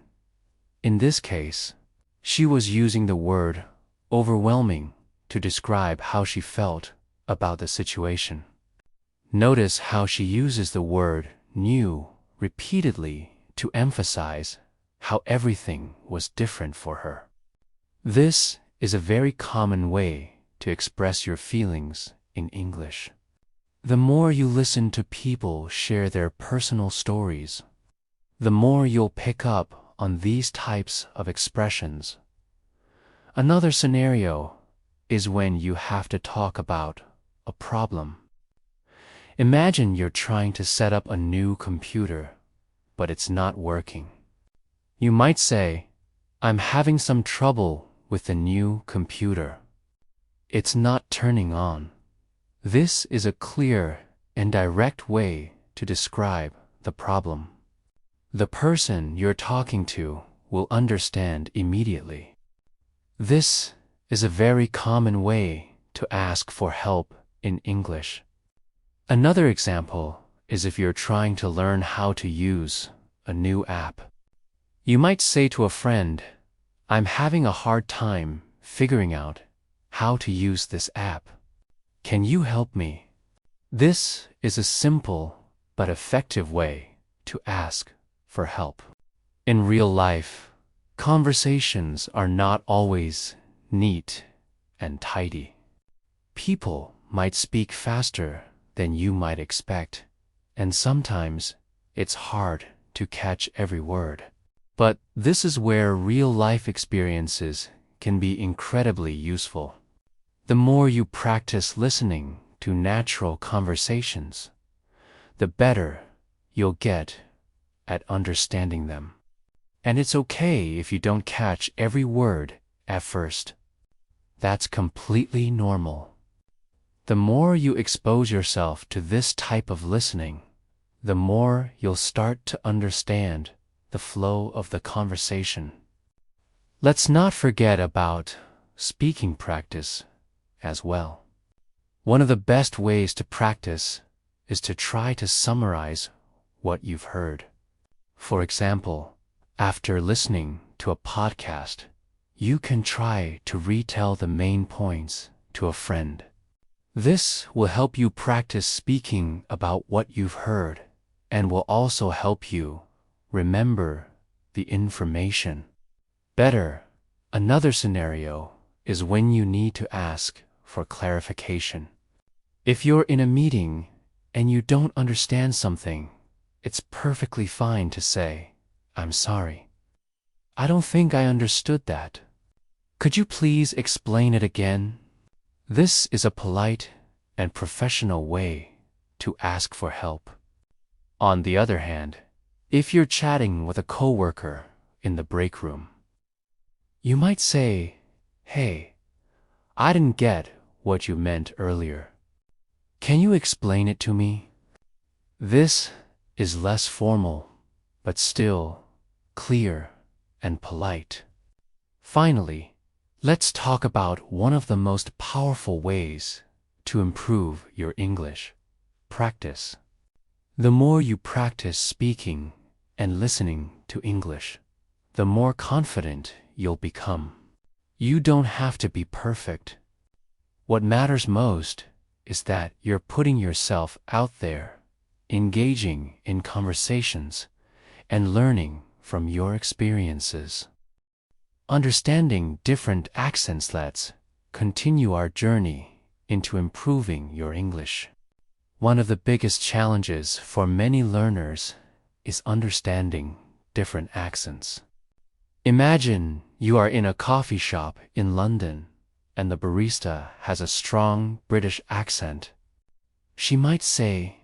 A: In this case, she was using the word overwhelming to describe how she felt about the situation. Notice how she uses the word new repeatedly to emphasize how everything was different for her. This is a very common way to express your feelings in English. The more you listen to people share their personal stories, the more you'll pick up on these types of expressions. Another scenario is when you have to talk about a problem. Imagine you're trying to set up a new computer, but it's not working. You might say, "I'm having some trouble with the new computer. It's not turning on." This is a clear and direct way to describe the problem. The person you're talking to will understand immediately. This is a very common way to ask for help in English. Another example is if you're trying to learn how to use a new app. You might say to a friend, "I'm having a hard time figuring out how to use this app. Can you help me? This is a simple but effective way to ask for help. In real life, conversations are not always neat and tidy. People might speak faster than you might expect, and sometimes it's hard to catch every word. But this is where real-life experiences can be incredibly useful. The more you practice listening to natural conversations, the better you'll get at understanding them. And it's okay if you don't catch every word at first. That's completely normal. The more you expose yourself to this type of listening, the more you'll start to understand the flow of the conversation. Let's not forget about speaking practice as well. One of the best ways to practice is to try to summarize what you've heard. For example, after listening to a podcast, you can try to retell the main points to a friend. This will help you practice speaking about what you've heard and will also help you remember the information better. Another scenario is when you need to ask for clarification. If you're in a meeting and you don't understand something, it's perfectly fine to say, "I'm sorry. I don't think I understood that. Could you please explain it again?" This is a polite and professional way to ask for help. On the other hand, if you're chatting with a coworker in the break room, you might say, "Hey, I didn't get what you meant earlier. Can you explain it to me?" This is less formal, but still clear and polite. Finally, let's talk about one of the most powerful ways to improve your English: practice. The more you practice speaking and listening to English, the more confident you'll become. You don't have to be perfect. What matters most is that you're putting yourself out there, engaging in conversations, and learning from your experiences. Understanding different accents lets continue our journey into improving your English. One of the biggest challenges for many learners is understanding different accents. Imagine you are in a coffee shop in London and the barista has a strong British accent. She might say,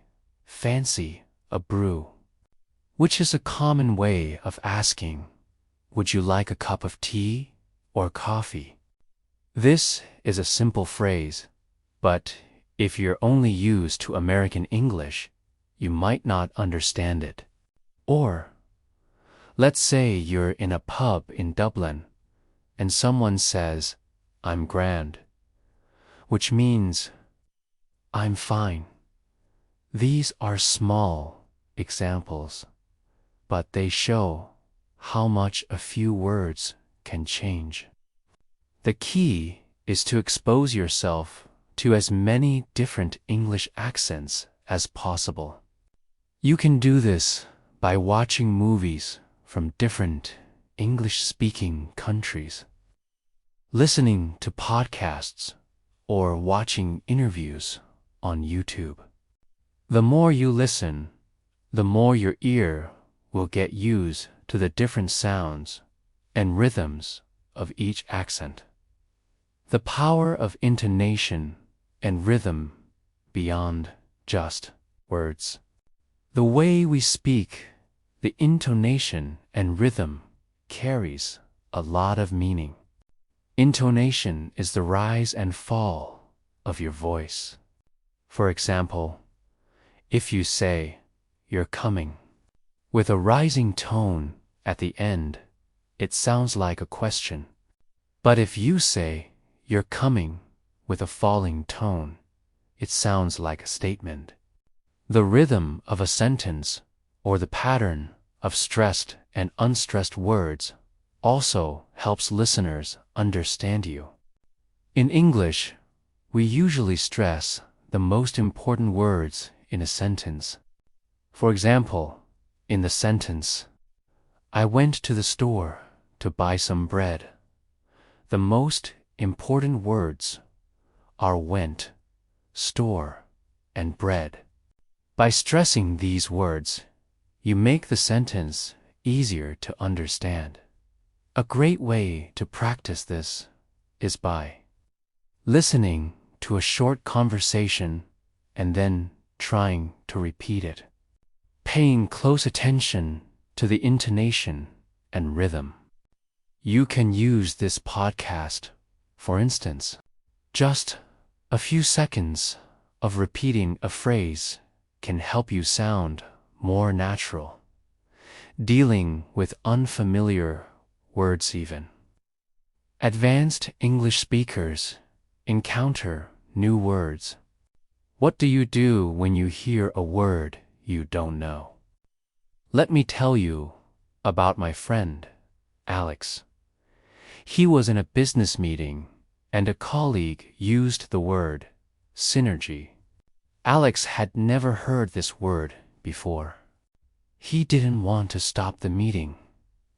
A: "Fancy a brew," which is a common way of asking, "Would you like a cup of tea or coffee?" This is a simple phrase, but if you're only used to American English, you might not understand it. Or, let's say you're in a pub in Dublin and someone says, "I'm grand," which means, "I'm fine." These are small examples, but they show how much a few words can change. The key is to expose yourself to as many different English accents as possible. You can do this by watching movies from different English-speaking countries, listening to podcasts, or watching interviews on YouTube. The more you listen, the more your ear will get used to the different sounds and rhythms of each accent. The power of intonation and rhythm beyond just words. The way we speak, the intonation and rhythm carries a lot of meaning. Intonation is the rise and fall of your voice. For example, if you say, "You're coming," with a rising tone at the end, it sounds like a question. But if you say, "You're coming," with a falling tone, it sounds like a statement. The rhythm of a sentence, or the pattern of stressed and unstressed words, also helps listeners understand you. In English, we usually stress the most important words in a sentence. For example, in the sentence, I went to the store to buy some bread. The most important words are went, store, and bread. By stressing these words, you make the sentence easier to understand. A great way to practice this is by listening to a short conversation and then trying to repeat it. Paying close attention to the intonation and rhythm. You can use this podcast, for instance. Just a few seconds of repeating a phrase can help you sound more natural. Dealing with unfamiliar words even. Advanced English speakers encounter new words. What do you do when you hear a word you don't know? Let me tell you about my friend, Alex. He was in a business meeting and a colleague used the word synergy. Alex had never heard this word before. He didn't want to stop the meeting,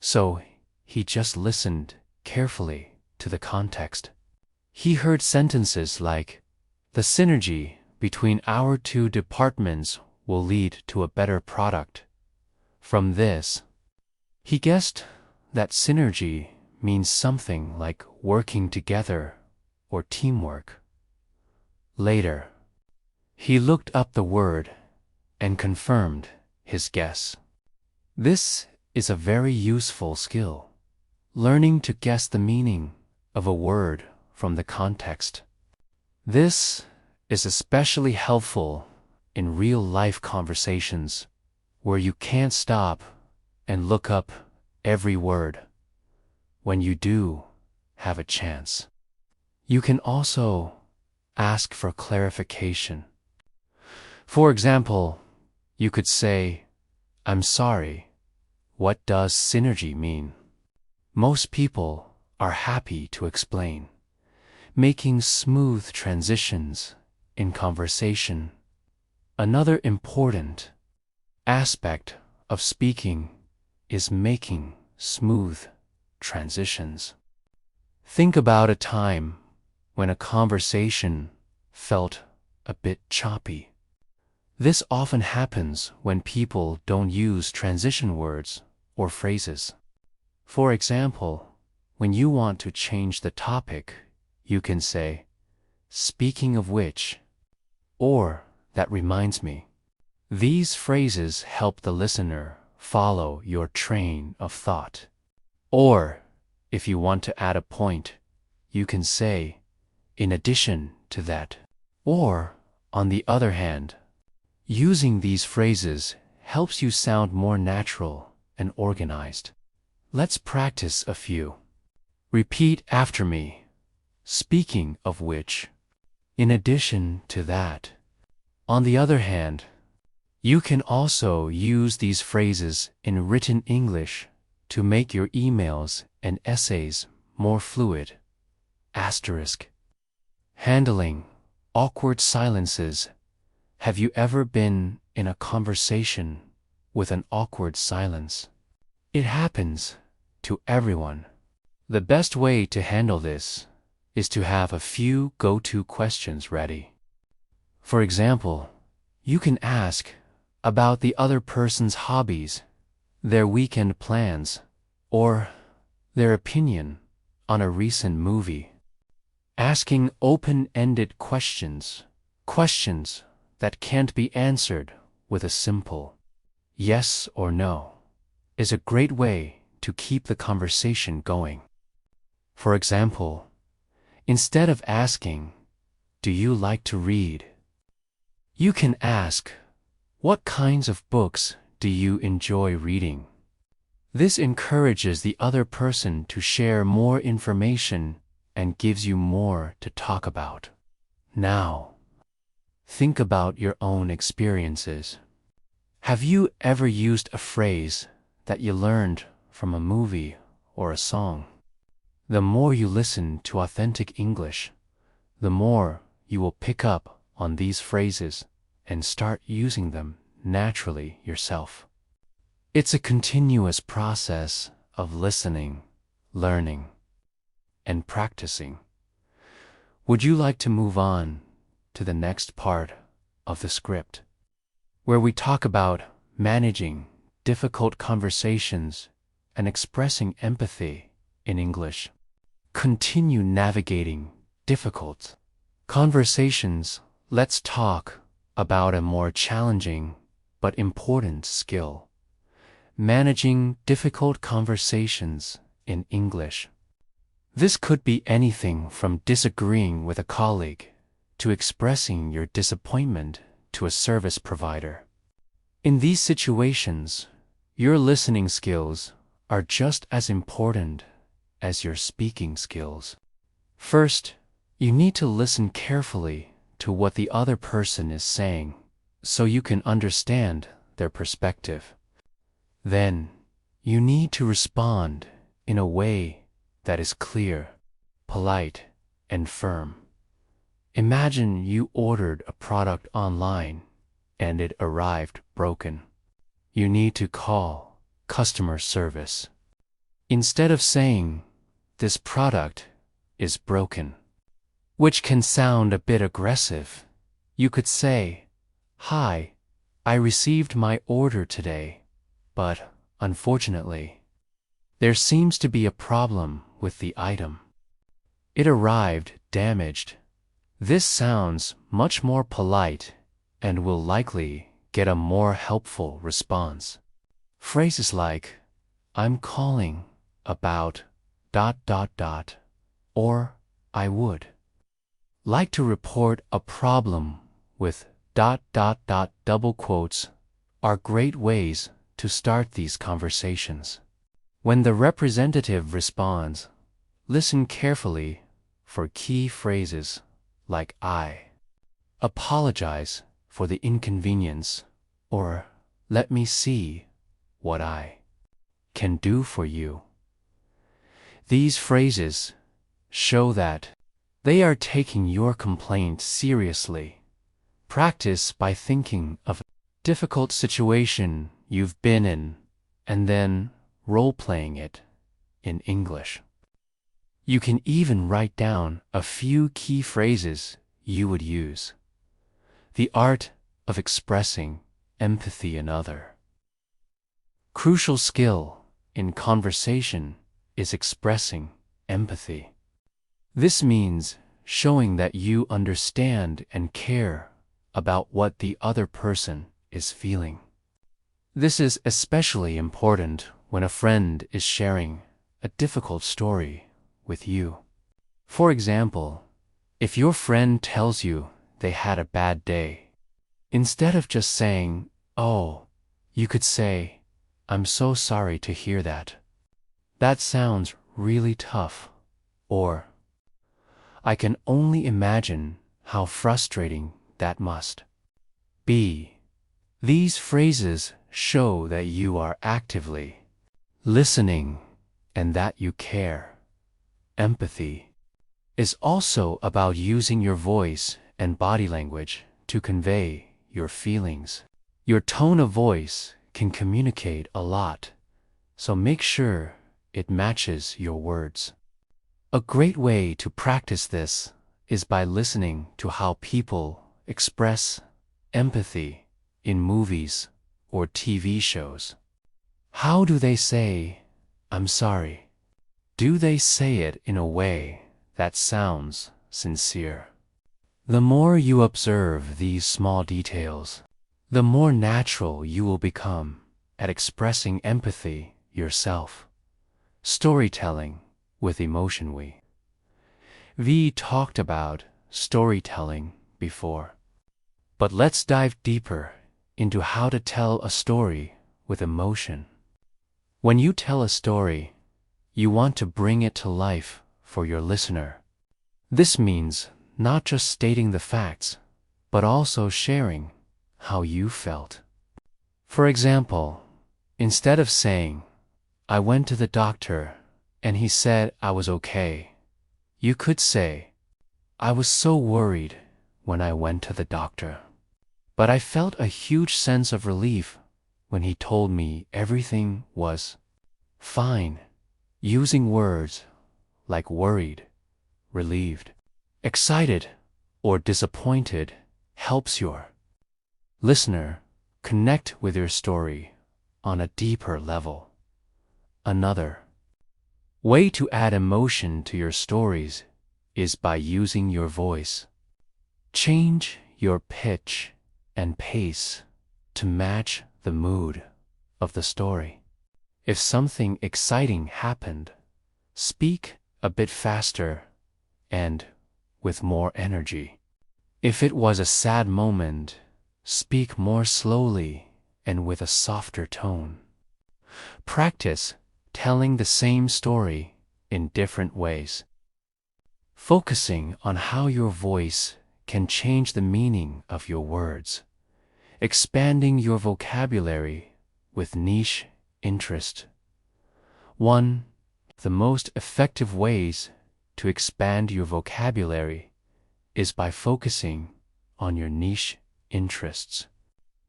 A: so he just listened carefully to the context. He heard sentences like, "The synergy between our two departments will lead to a better product." From this, he guessed that synergy means something like working together or teamwork. Later, he looked up the word and confirmed his guess. This is a very useful skill, learning to guess the meaning of a word from the context. This is especially helpful in real-life conversations where you can't stop and look up every word. When you do have a chance, you can also ask for clarification. For example, you could say, "I'm sorry, what does synergy mean?" Most people are happy to explain, making smooth transitions in conversation. Another important aspect of speaking is making smooth transitions. Think about a time when a conversation felt a bit choppy. This often happens when people don't use transition words or phrases. For example, when you want to change the topic, you can say, "Speaking of which," or "That reminds me." These phrases help the listener follow your train of thought. Or, if you want to add a point, you can say, "In addition to that," or "On the other hand." Using these phrases helps you sound more natural and organized. Let's practice a few. Repeat after me. Speaking of which, in addition to that, on the other hand. You can also use these phrases in written English to make your emails and essays more fluid. Asterisk. Handling awkward silences. Have you ever been in a conversation with an awkward silence? It happens to everyone. The best way to handle this is to have a few go-to questions ready. For example, you can ask about the other person's hobbies, their weekend plans, or their opinion on a recent movie. Asking open-ended questions that can't be answered with a simple yes or no, is a great way to keep the conversation going. For example, instead of asking, "Do you like to read?" you can ask, "What kinds of books do you enjoy reading?" This encourages the other person to share more information and gives you more to talk about. Now, think about your own experiences. Have you ever used a phrase that you learned from a movie or a song. The more you listen to authentic English, the more you will pick up on these phrases and start using them naturally yourself. It's a continuous process of listening, learning, and practicing. Would you like to move on to the next part of the script, where we talk about managing difficult conversations and expressing empathy in English? Continue navigating difficult conversations. Let's talk about a more challenging but important skill: managing difficult conversations in English. This could be anything from disagreeing with a colleague to expressing your disappointment to a service provider. In these situations, your listening skills are just as important as your speaking skills. First, you need to listen carefully to what the other person is saying so you can understand their perspective. Then, you need to respond in a way that is clear, polite, and firm. Imagine you ordered a product online and it arrived broken. You need to call customer service. Instead of saying, "This product is broken," which can sound a bit aggressive, you could say, "Hi, I received my order today, but unfortunately, there seems to be a problem with the item. It arrived damaged." This sounds much more polite and will likely get a more helpful response. Phrases like, "I'm calling about ... or I would like to report a problem with ... double quotes are great ways to start these conversations. When the representative responds, listen carefully for key phrases like "I apologize for the inconvenience," or "Let me see what I can do for you." These phrases show that they are taking your complaint seriously. Practice by thinking of a difficult situation you've been in and then role-playing it in English. You can even write down a few key phrases you would use. The art of expressing empathy in other. Crucial skill in conversation is expressing empathy. This means showing that you understand and care about what the other person is feeling. This is especially important when a friend is sharing a difficult story with you. For example, if your friend tells you they had a bad day, instead of just saying, "Oh," you could say, "I'm so sorry to hear that. That sounds really tough," or "I can only imagine how frustrating that must be." These phrases show that you are actively listening and that you care. Empathy is also about using your voice and body language to convey your feelings. Your tone of voice can communicate a lot, so make sure it matches your words. A great way to practice this is by listening to how people express empathy in movies or TV shows. How do they say, "I'm sorry"? Do they say it in a way that sounds sincere? The more you observe these small details, the more natural you will become at expressing empathy yourself. Storytelling with emotion. We talked about storytelling before, but let's dive deeper into how to tell a story with emotion. When you tell a story, you want to bring it to life for your listener. This means not just stating the facts, but also sharing how you felt. For example, instead of saying, "I went to the doctor and he said I was okay. You could say, I was so worried when I went to the doctor. But I felt a huge sense of relief when he told me everything was fine. Using words like worried, relieved, excited, or disappointed helps your listener connect with your story on a deeper level. Another way to add emotion to your stories is by using your voice. Change your pitch and pace to match the mood of the story. If something exciting happened, speak a bit faster and with more energy. If it was a sad moment, speak more slowly and with a softer tone. Practice telling the same story in different ways, focusing on how your voice can change the meaning of your words, expanding your vocabulary with niche interest. One of the most effective ways to expand your vocabulary is by focusing on your niche interests.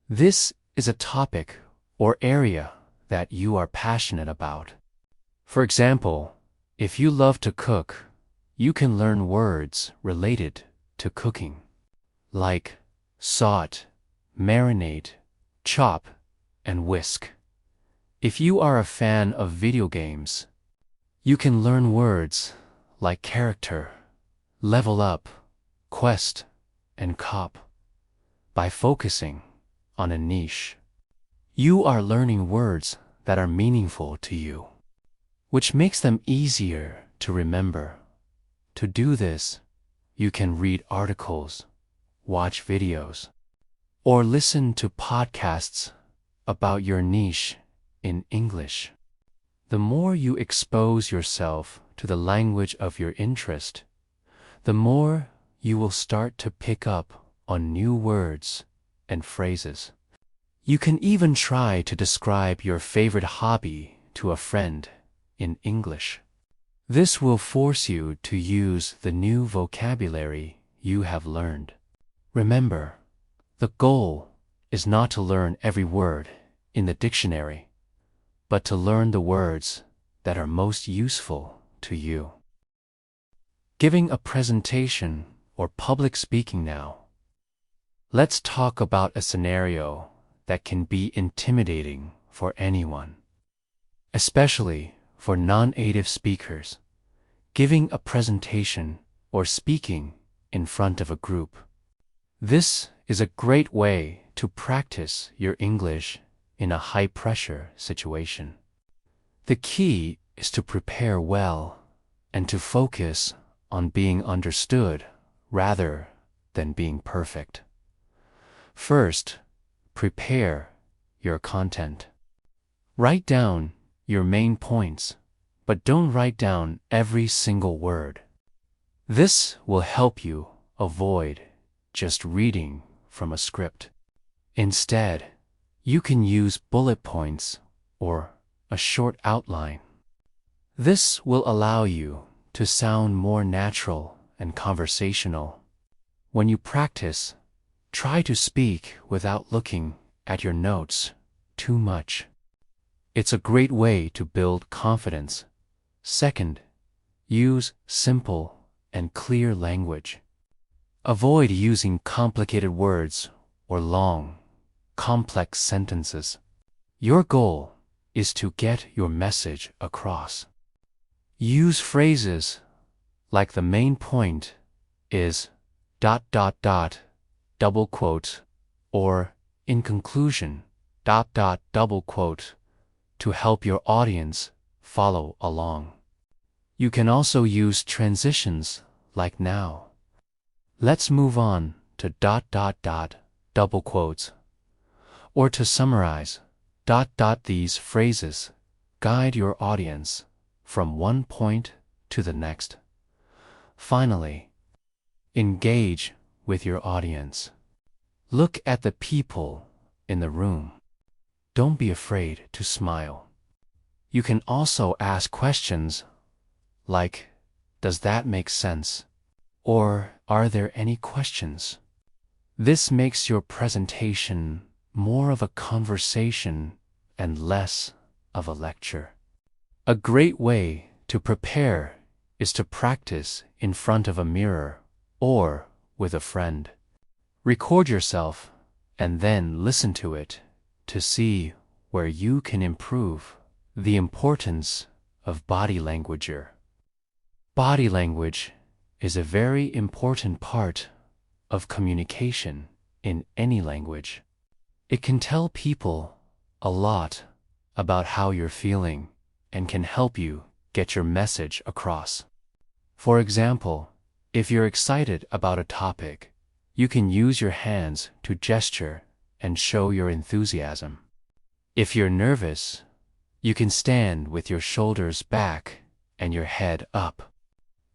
A: This is a topic or area that you are passionate about. For example, if you love to cook, you can learn words related to cooking, like salt, marinate, chop, and whisk. If you are a fan of video games, you can learn words like character, level up, quest, and cop. By focusing on a niche, you are learning words that are meaningful to you, which makes them easier to remember. To do this, you can read articles, watch videos, or listen to podcasts about your niche in English. The more you expose yourself to the language of your interest, the more you will start to pick up on new words and phrases. You can even try to describe your favorite hobby to a friend in English. This will force you to use the new vocabulary you have learned. Remember, the goal is not to learn every word in the dictionary, but to learn the words that are most useful to you. Giving a presentation or public speaking now. Let's talk about a scenario that can be intimidating for anyone, especially for non-native speakers. Giving a presentation or speaking in front of a group. This is a great way to practice your English in a high-pressure situation. The key is to prepare well and to focus on being understood rather than being perfect. First, prepare your content. Write down your main points, but don't write down every single word. This will help you avoid just reading from a script. Instead, you can use bullet points or a short outline. This will allow you to sound more natural and conversational. When you practice, try to speak without looking at your notes too much. It's a great way to build confidence. Second, use simple and clear language. Avoid using complicated words or long, complex sentences. Your goal is to get your message across. Use phrases like the main point is ... double quote, or in conclusion ... double quote, to help your audience follow along. You can also use transitions like now. Let's move on to ... double quotes. Or to summarize ... these phrases guide your audience from one point to the next. Finally, engage with your audience. Look at the people in the room. Don't be afraid to smile. You can also ask questions like, "Does that make sense?" or "Are there any questions?" This makes your presentation more of a conversation and less of a lecture. A great way to prepare is to practice in front of a mirror or with a friend. Record yourself and then listen to it to see where you can improve. The importance of body language. Body language is a very important part of communication in any language. It can tell people a lot about how you're feeling and can help you get your message across. For example, if you're excited about a topic, you can use your hands to gesture and show your enthusiasm. If you're nervous, you can stand with your shoulders back and your head up.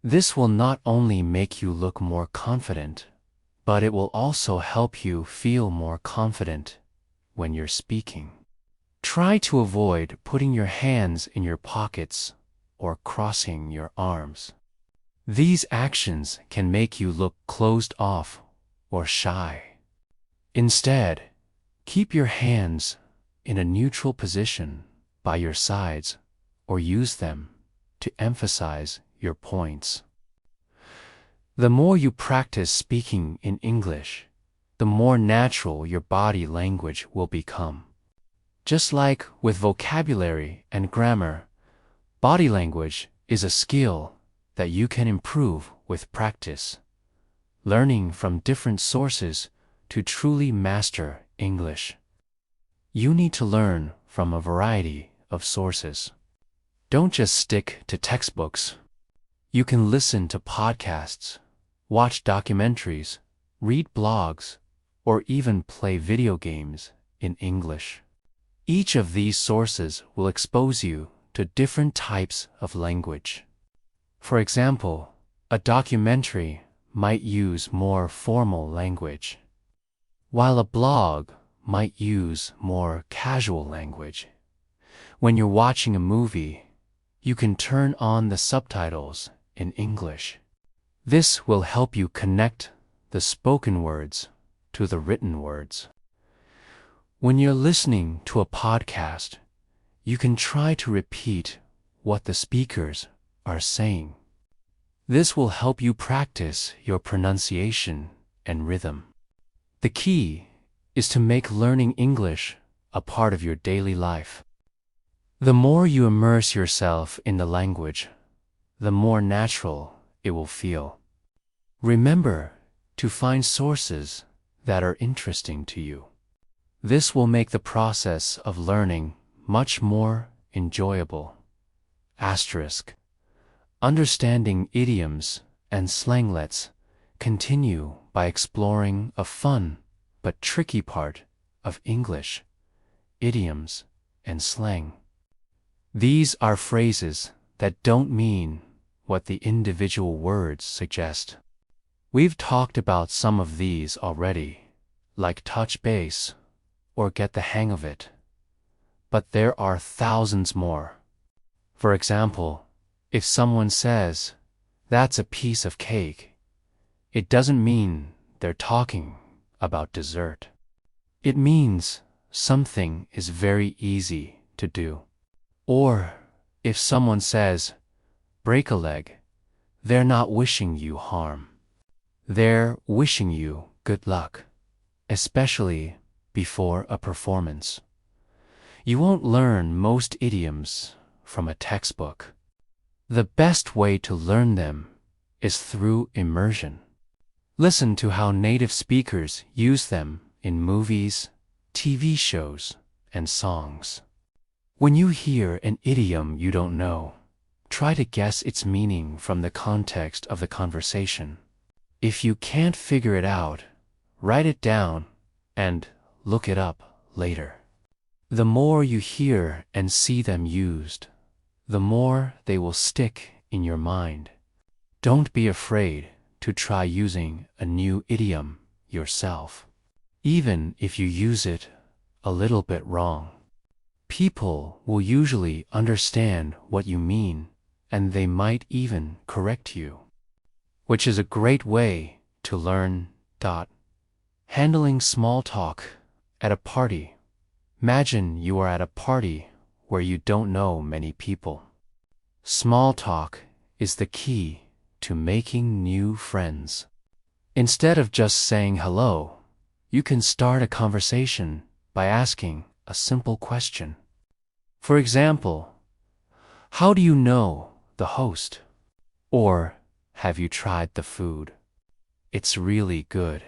A: This will not only make you look more confident, but it will also help you feel more confident when you're speaking. Try to avoid putting your hands in your pockets or crossing your arms. These actions can make you look closed off or shy. Instead, keep your hands in a neutral position by your sides or use them to emphasize your points. The more you practice speaking in English, the more natural your body language will become. Just like with vocabulary and grammar, body language is a skill that you can improve with practice, learning from different sources to truly master English. You need to learn from a variety of sources. Don't just stick to textbooks. You can listen to podcasts, watch documentaries, read blogs, or even play video games in English. Each of these sources will expose you to different types of language. For example, a documentary might use more formal language, while a blog might use more casual language. When you're watching a movie, you can turn on the subtitles in English. This will help you connect the spoken words to the written words. When you're listening to a podcast, you can try to repeat what the speakers are saying. This will help you practice your pronunciation and rhythm. The key is to make learning English a part of your daily life. The more you immerse yourself in the language, the more natural it will feel. Remember to find sources that are interesting to you. This will make the process of learning much more enjoyable. Asterisk. Understanding idioms and slang. Let's continue by exploring a fun but tricky part of English, idioms and slang. These are phrases that don't mean what the individual words suggest. We've talked about some of these already, like touch base or get the hang of it. But there are thousands more. For example, if someone says, "That's a piece of cake," it doesn't mean they're talking about dessert. It means something is very easy to do. Or if someone says, "Break a leg," they're not wishing you harm. They're wishing you good luck, especially before a performance. You won't learn most idioms from a textbook. The best way to learn them is through immersion. Listen to how native speakers use them in movies, TV shows, and songs. When you hear an idiom you don't know, try to guess its meaning from the context of the conversation. If you can't figure it out, write it down and look it up later. The more you hear and see them used, the more they will stick in your mind. Don't be afraid to try using a new idiom yourself, even if you use it a little bit wrong. People will usually understand what you mean and they might even correct you, which is a great way to learn. Handling small talk at a party. Imagine you are at a party where you don't know many people. Small talk is the key to making new friends. Instead of just saying hello, you can start a conversation by asking a simple question. For example, how do you know the host? Or have you tried the food? It's really good.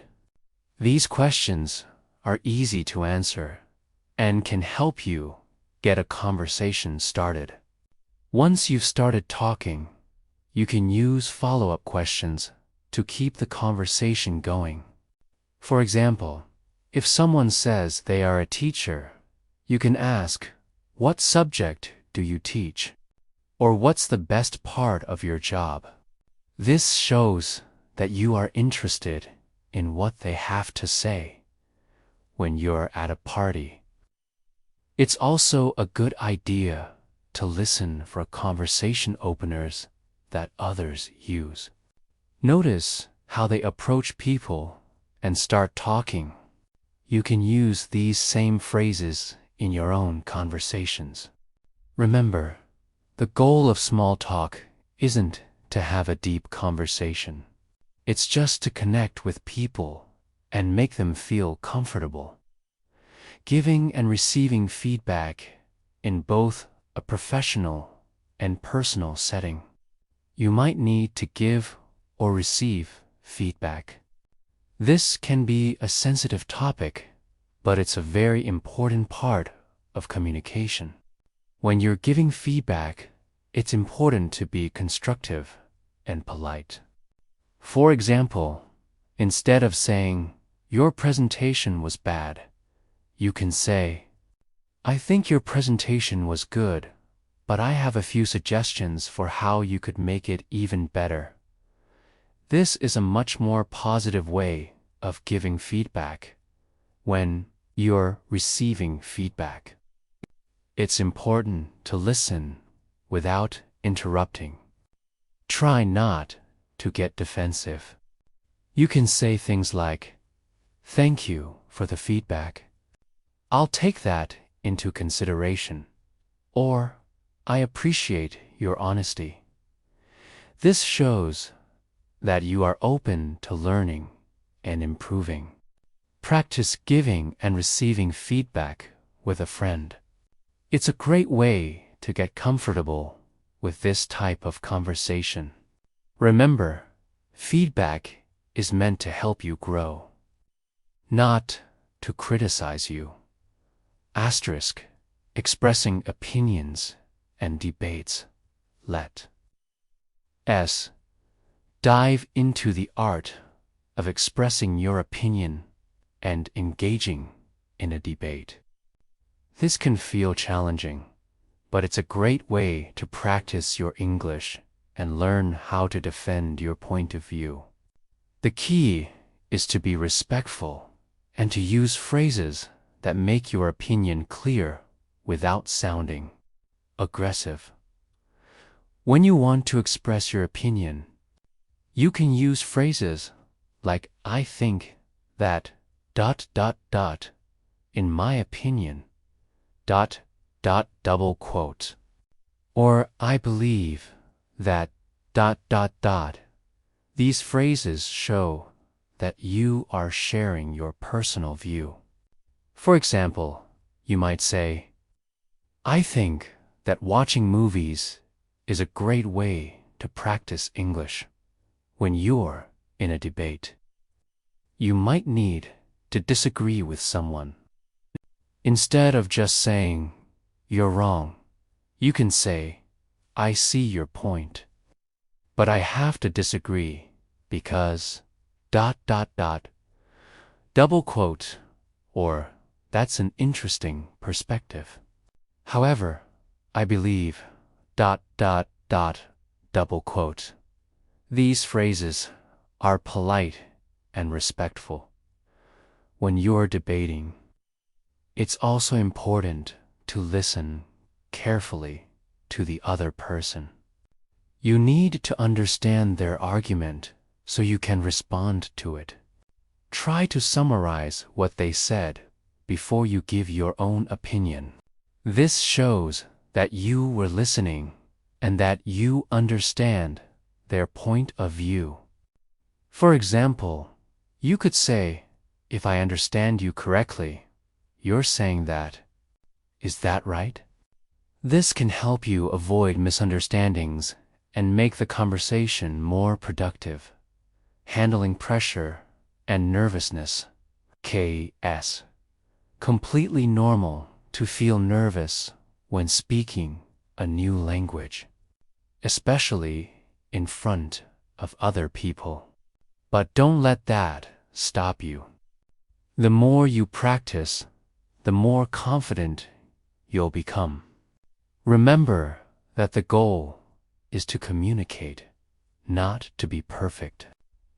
A: These questions are easy to answer and can help you get a conversation started. Once you've started talking, you can use follow-up questions to keep the conversation going. For example, if someone says they are a teacher, you can ask, "What subject do you teach?" Or "What's the best part of your job?" This shows that you are interested in what they have to say when you're at a party. It's also a good idea to listen for conversation openers that others use. Notice how they approach people and start talking. You can use these same phrases in your own conversations. Remember, the goal of small talk isn't to have a deep conversation. It's just to connect with people and make them feel comfortable. Giving and receiving feedback in both a professional and personal setting. You might need to give or receive feedback. This can be a sensitive topic, but it's a very important part of communication. When you're giving feedback, it's important to be constructive and polite. For example, instead of saying, "Your presentation was bad," you can say, "I think your presentation was good, but I have a few suggestions for how you could make it even better." This is a much more positive way of giving feedback when you're receiving feedback. It's important to listen without interrupting. Try not to get defensive. You can say things like, "Thank you for the feedback. I'll take that into consideration," or "I appreciate your honesty." This shows that you are open to learning and improving. Practice giving and receiving feedback with a friend. It's a great way to get comfortable with this type of conversation. Remember, feedback is meant to help you grow, not to criticize you. Expressing opinions and debates. Let us dive into the art of expressing your opinion and engaging in a debate. This can feel challenging, but it's a great way to practice your English and learn how to defend your point of view. The key is to be respectful and to use phrases that make your opinion clear without sounding aggressive. When you want to express your opinion, you can use phrases like "I think that ... in my opinion ... or "I believe that ... These phrases show that you are sharing your personal view. For example, you might say, "I think that watching movies is a great way to practice English." When you're in a debate, you might need to disagree with someone. Instead of just saying, "You're wrong," you can say, "I see your point, but I have to disagree because ... or "That's an interesting perspective. However, I believe ... These phrases are polite and respectful. When you're debating, it's also important to listen carefully to the other person. You need to understand their argument so you can respond to it. Try to summarize what they said before you give your own opinion. This shows that you were listening and that you understand their point of view. For example, you could say, "If I understand you correctly, you're saying that. Is that right?" This can help you avoid misunderstandings and make the conversation more productive. Handling pressure and nervousness. KS. Completely normal to feel nervous when speaking a new language, especially in front of other people. But don't let that stop you. The more you practice, the more confident you'll become. Remember that the goal is to communicate, not to be perfect.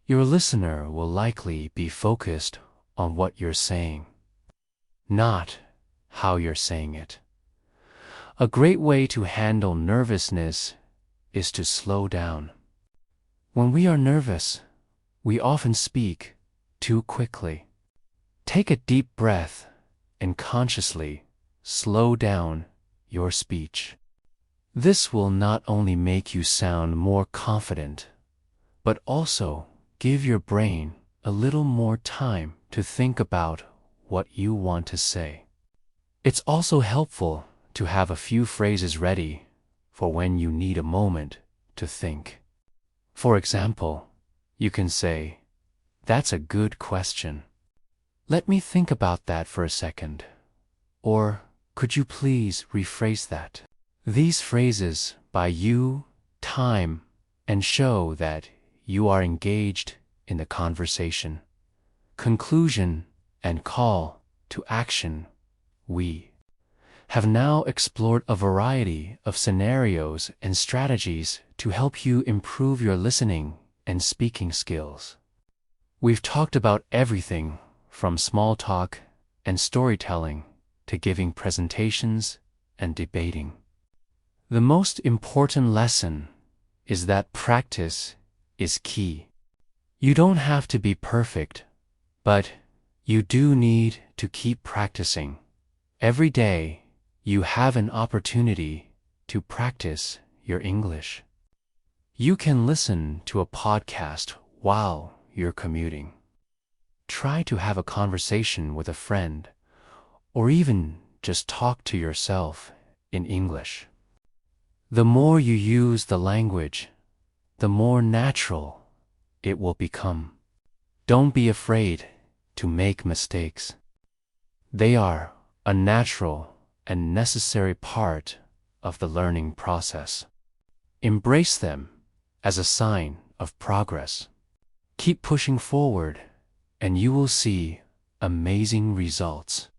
A: Your listener will likely be focused on what you're saying, not how you're saying it. A great way to handle nervousness is to slow down. When we are nervous, we often speak too quickly. Take a deep breath and consciously slow down your speech. This will not only make you sound more confident, but also give your brain a little more time to think about what you want to say. It's also helpful to have a few phrases ready for when you need a moment to think. For example, you can say, "That's a good question. Let me think about that for a second." Or, "Could you please rephrase that?" These phrases buy you time and show that you are engaged in the conversation. Conclusion and call to action. We have now explored a variety of scenarios and strategies to help you improve your listening and speaking skills. We've talked about everything from small talk and storytelling to giving presentations and debating. The most important lesson is that practice is key. You don't have to be perfect, but you do need to keep practicing. Every day, you have an opportunity to practice your English. You can listen to a podcast while you're commuting. Try to have a conversation with a friend, or even just talk to yourself in English. The more you use the language, the more natural it will become. Don't be afraid to make mistakes. They are a natural and necessary part of the learning process. Embrace them as a sign of progress. Keep pushing forward, and you will see amazing results.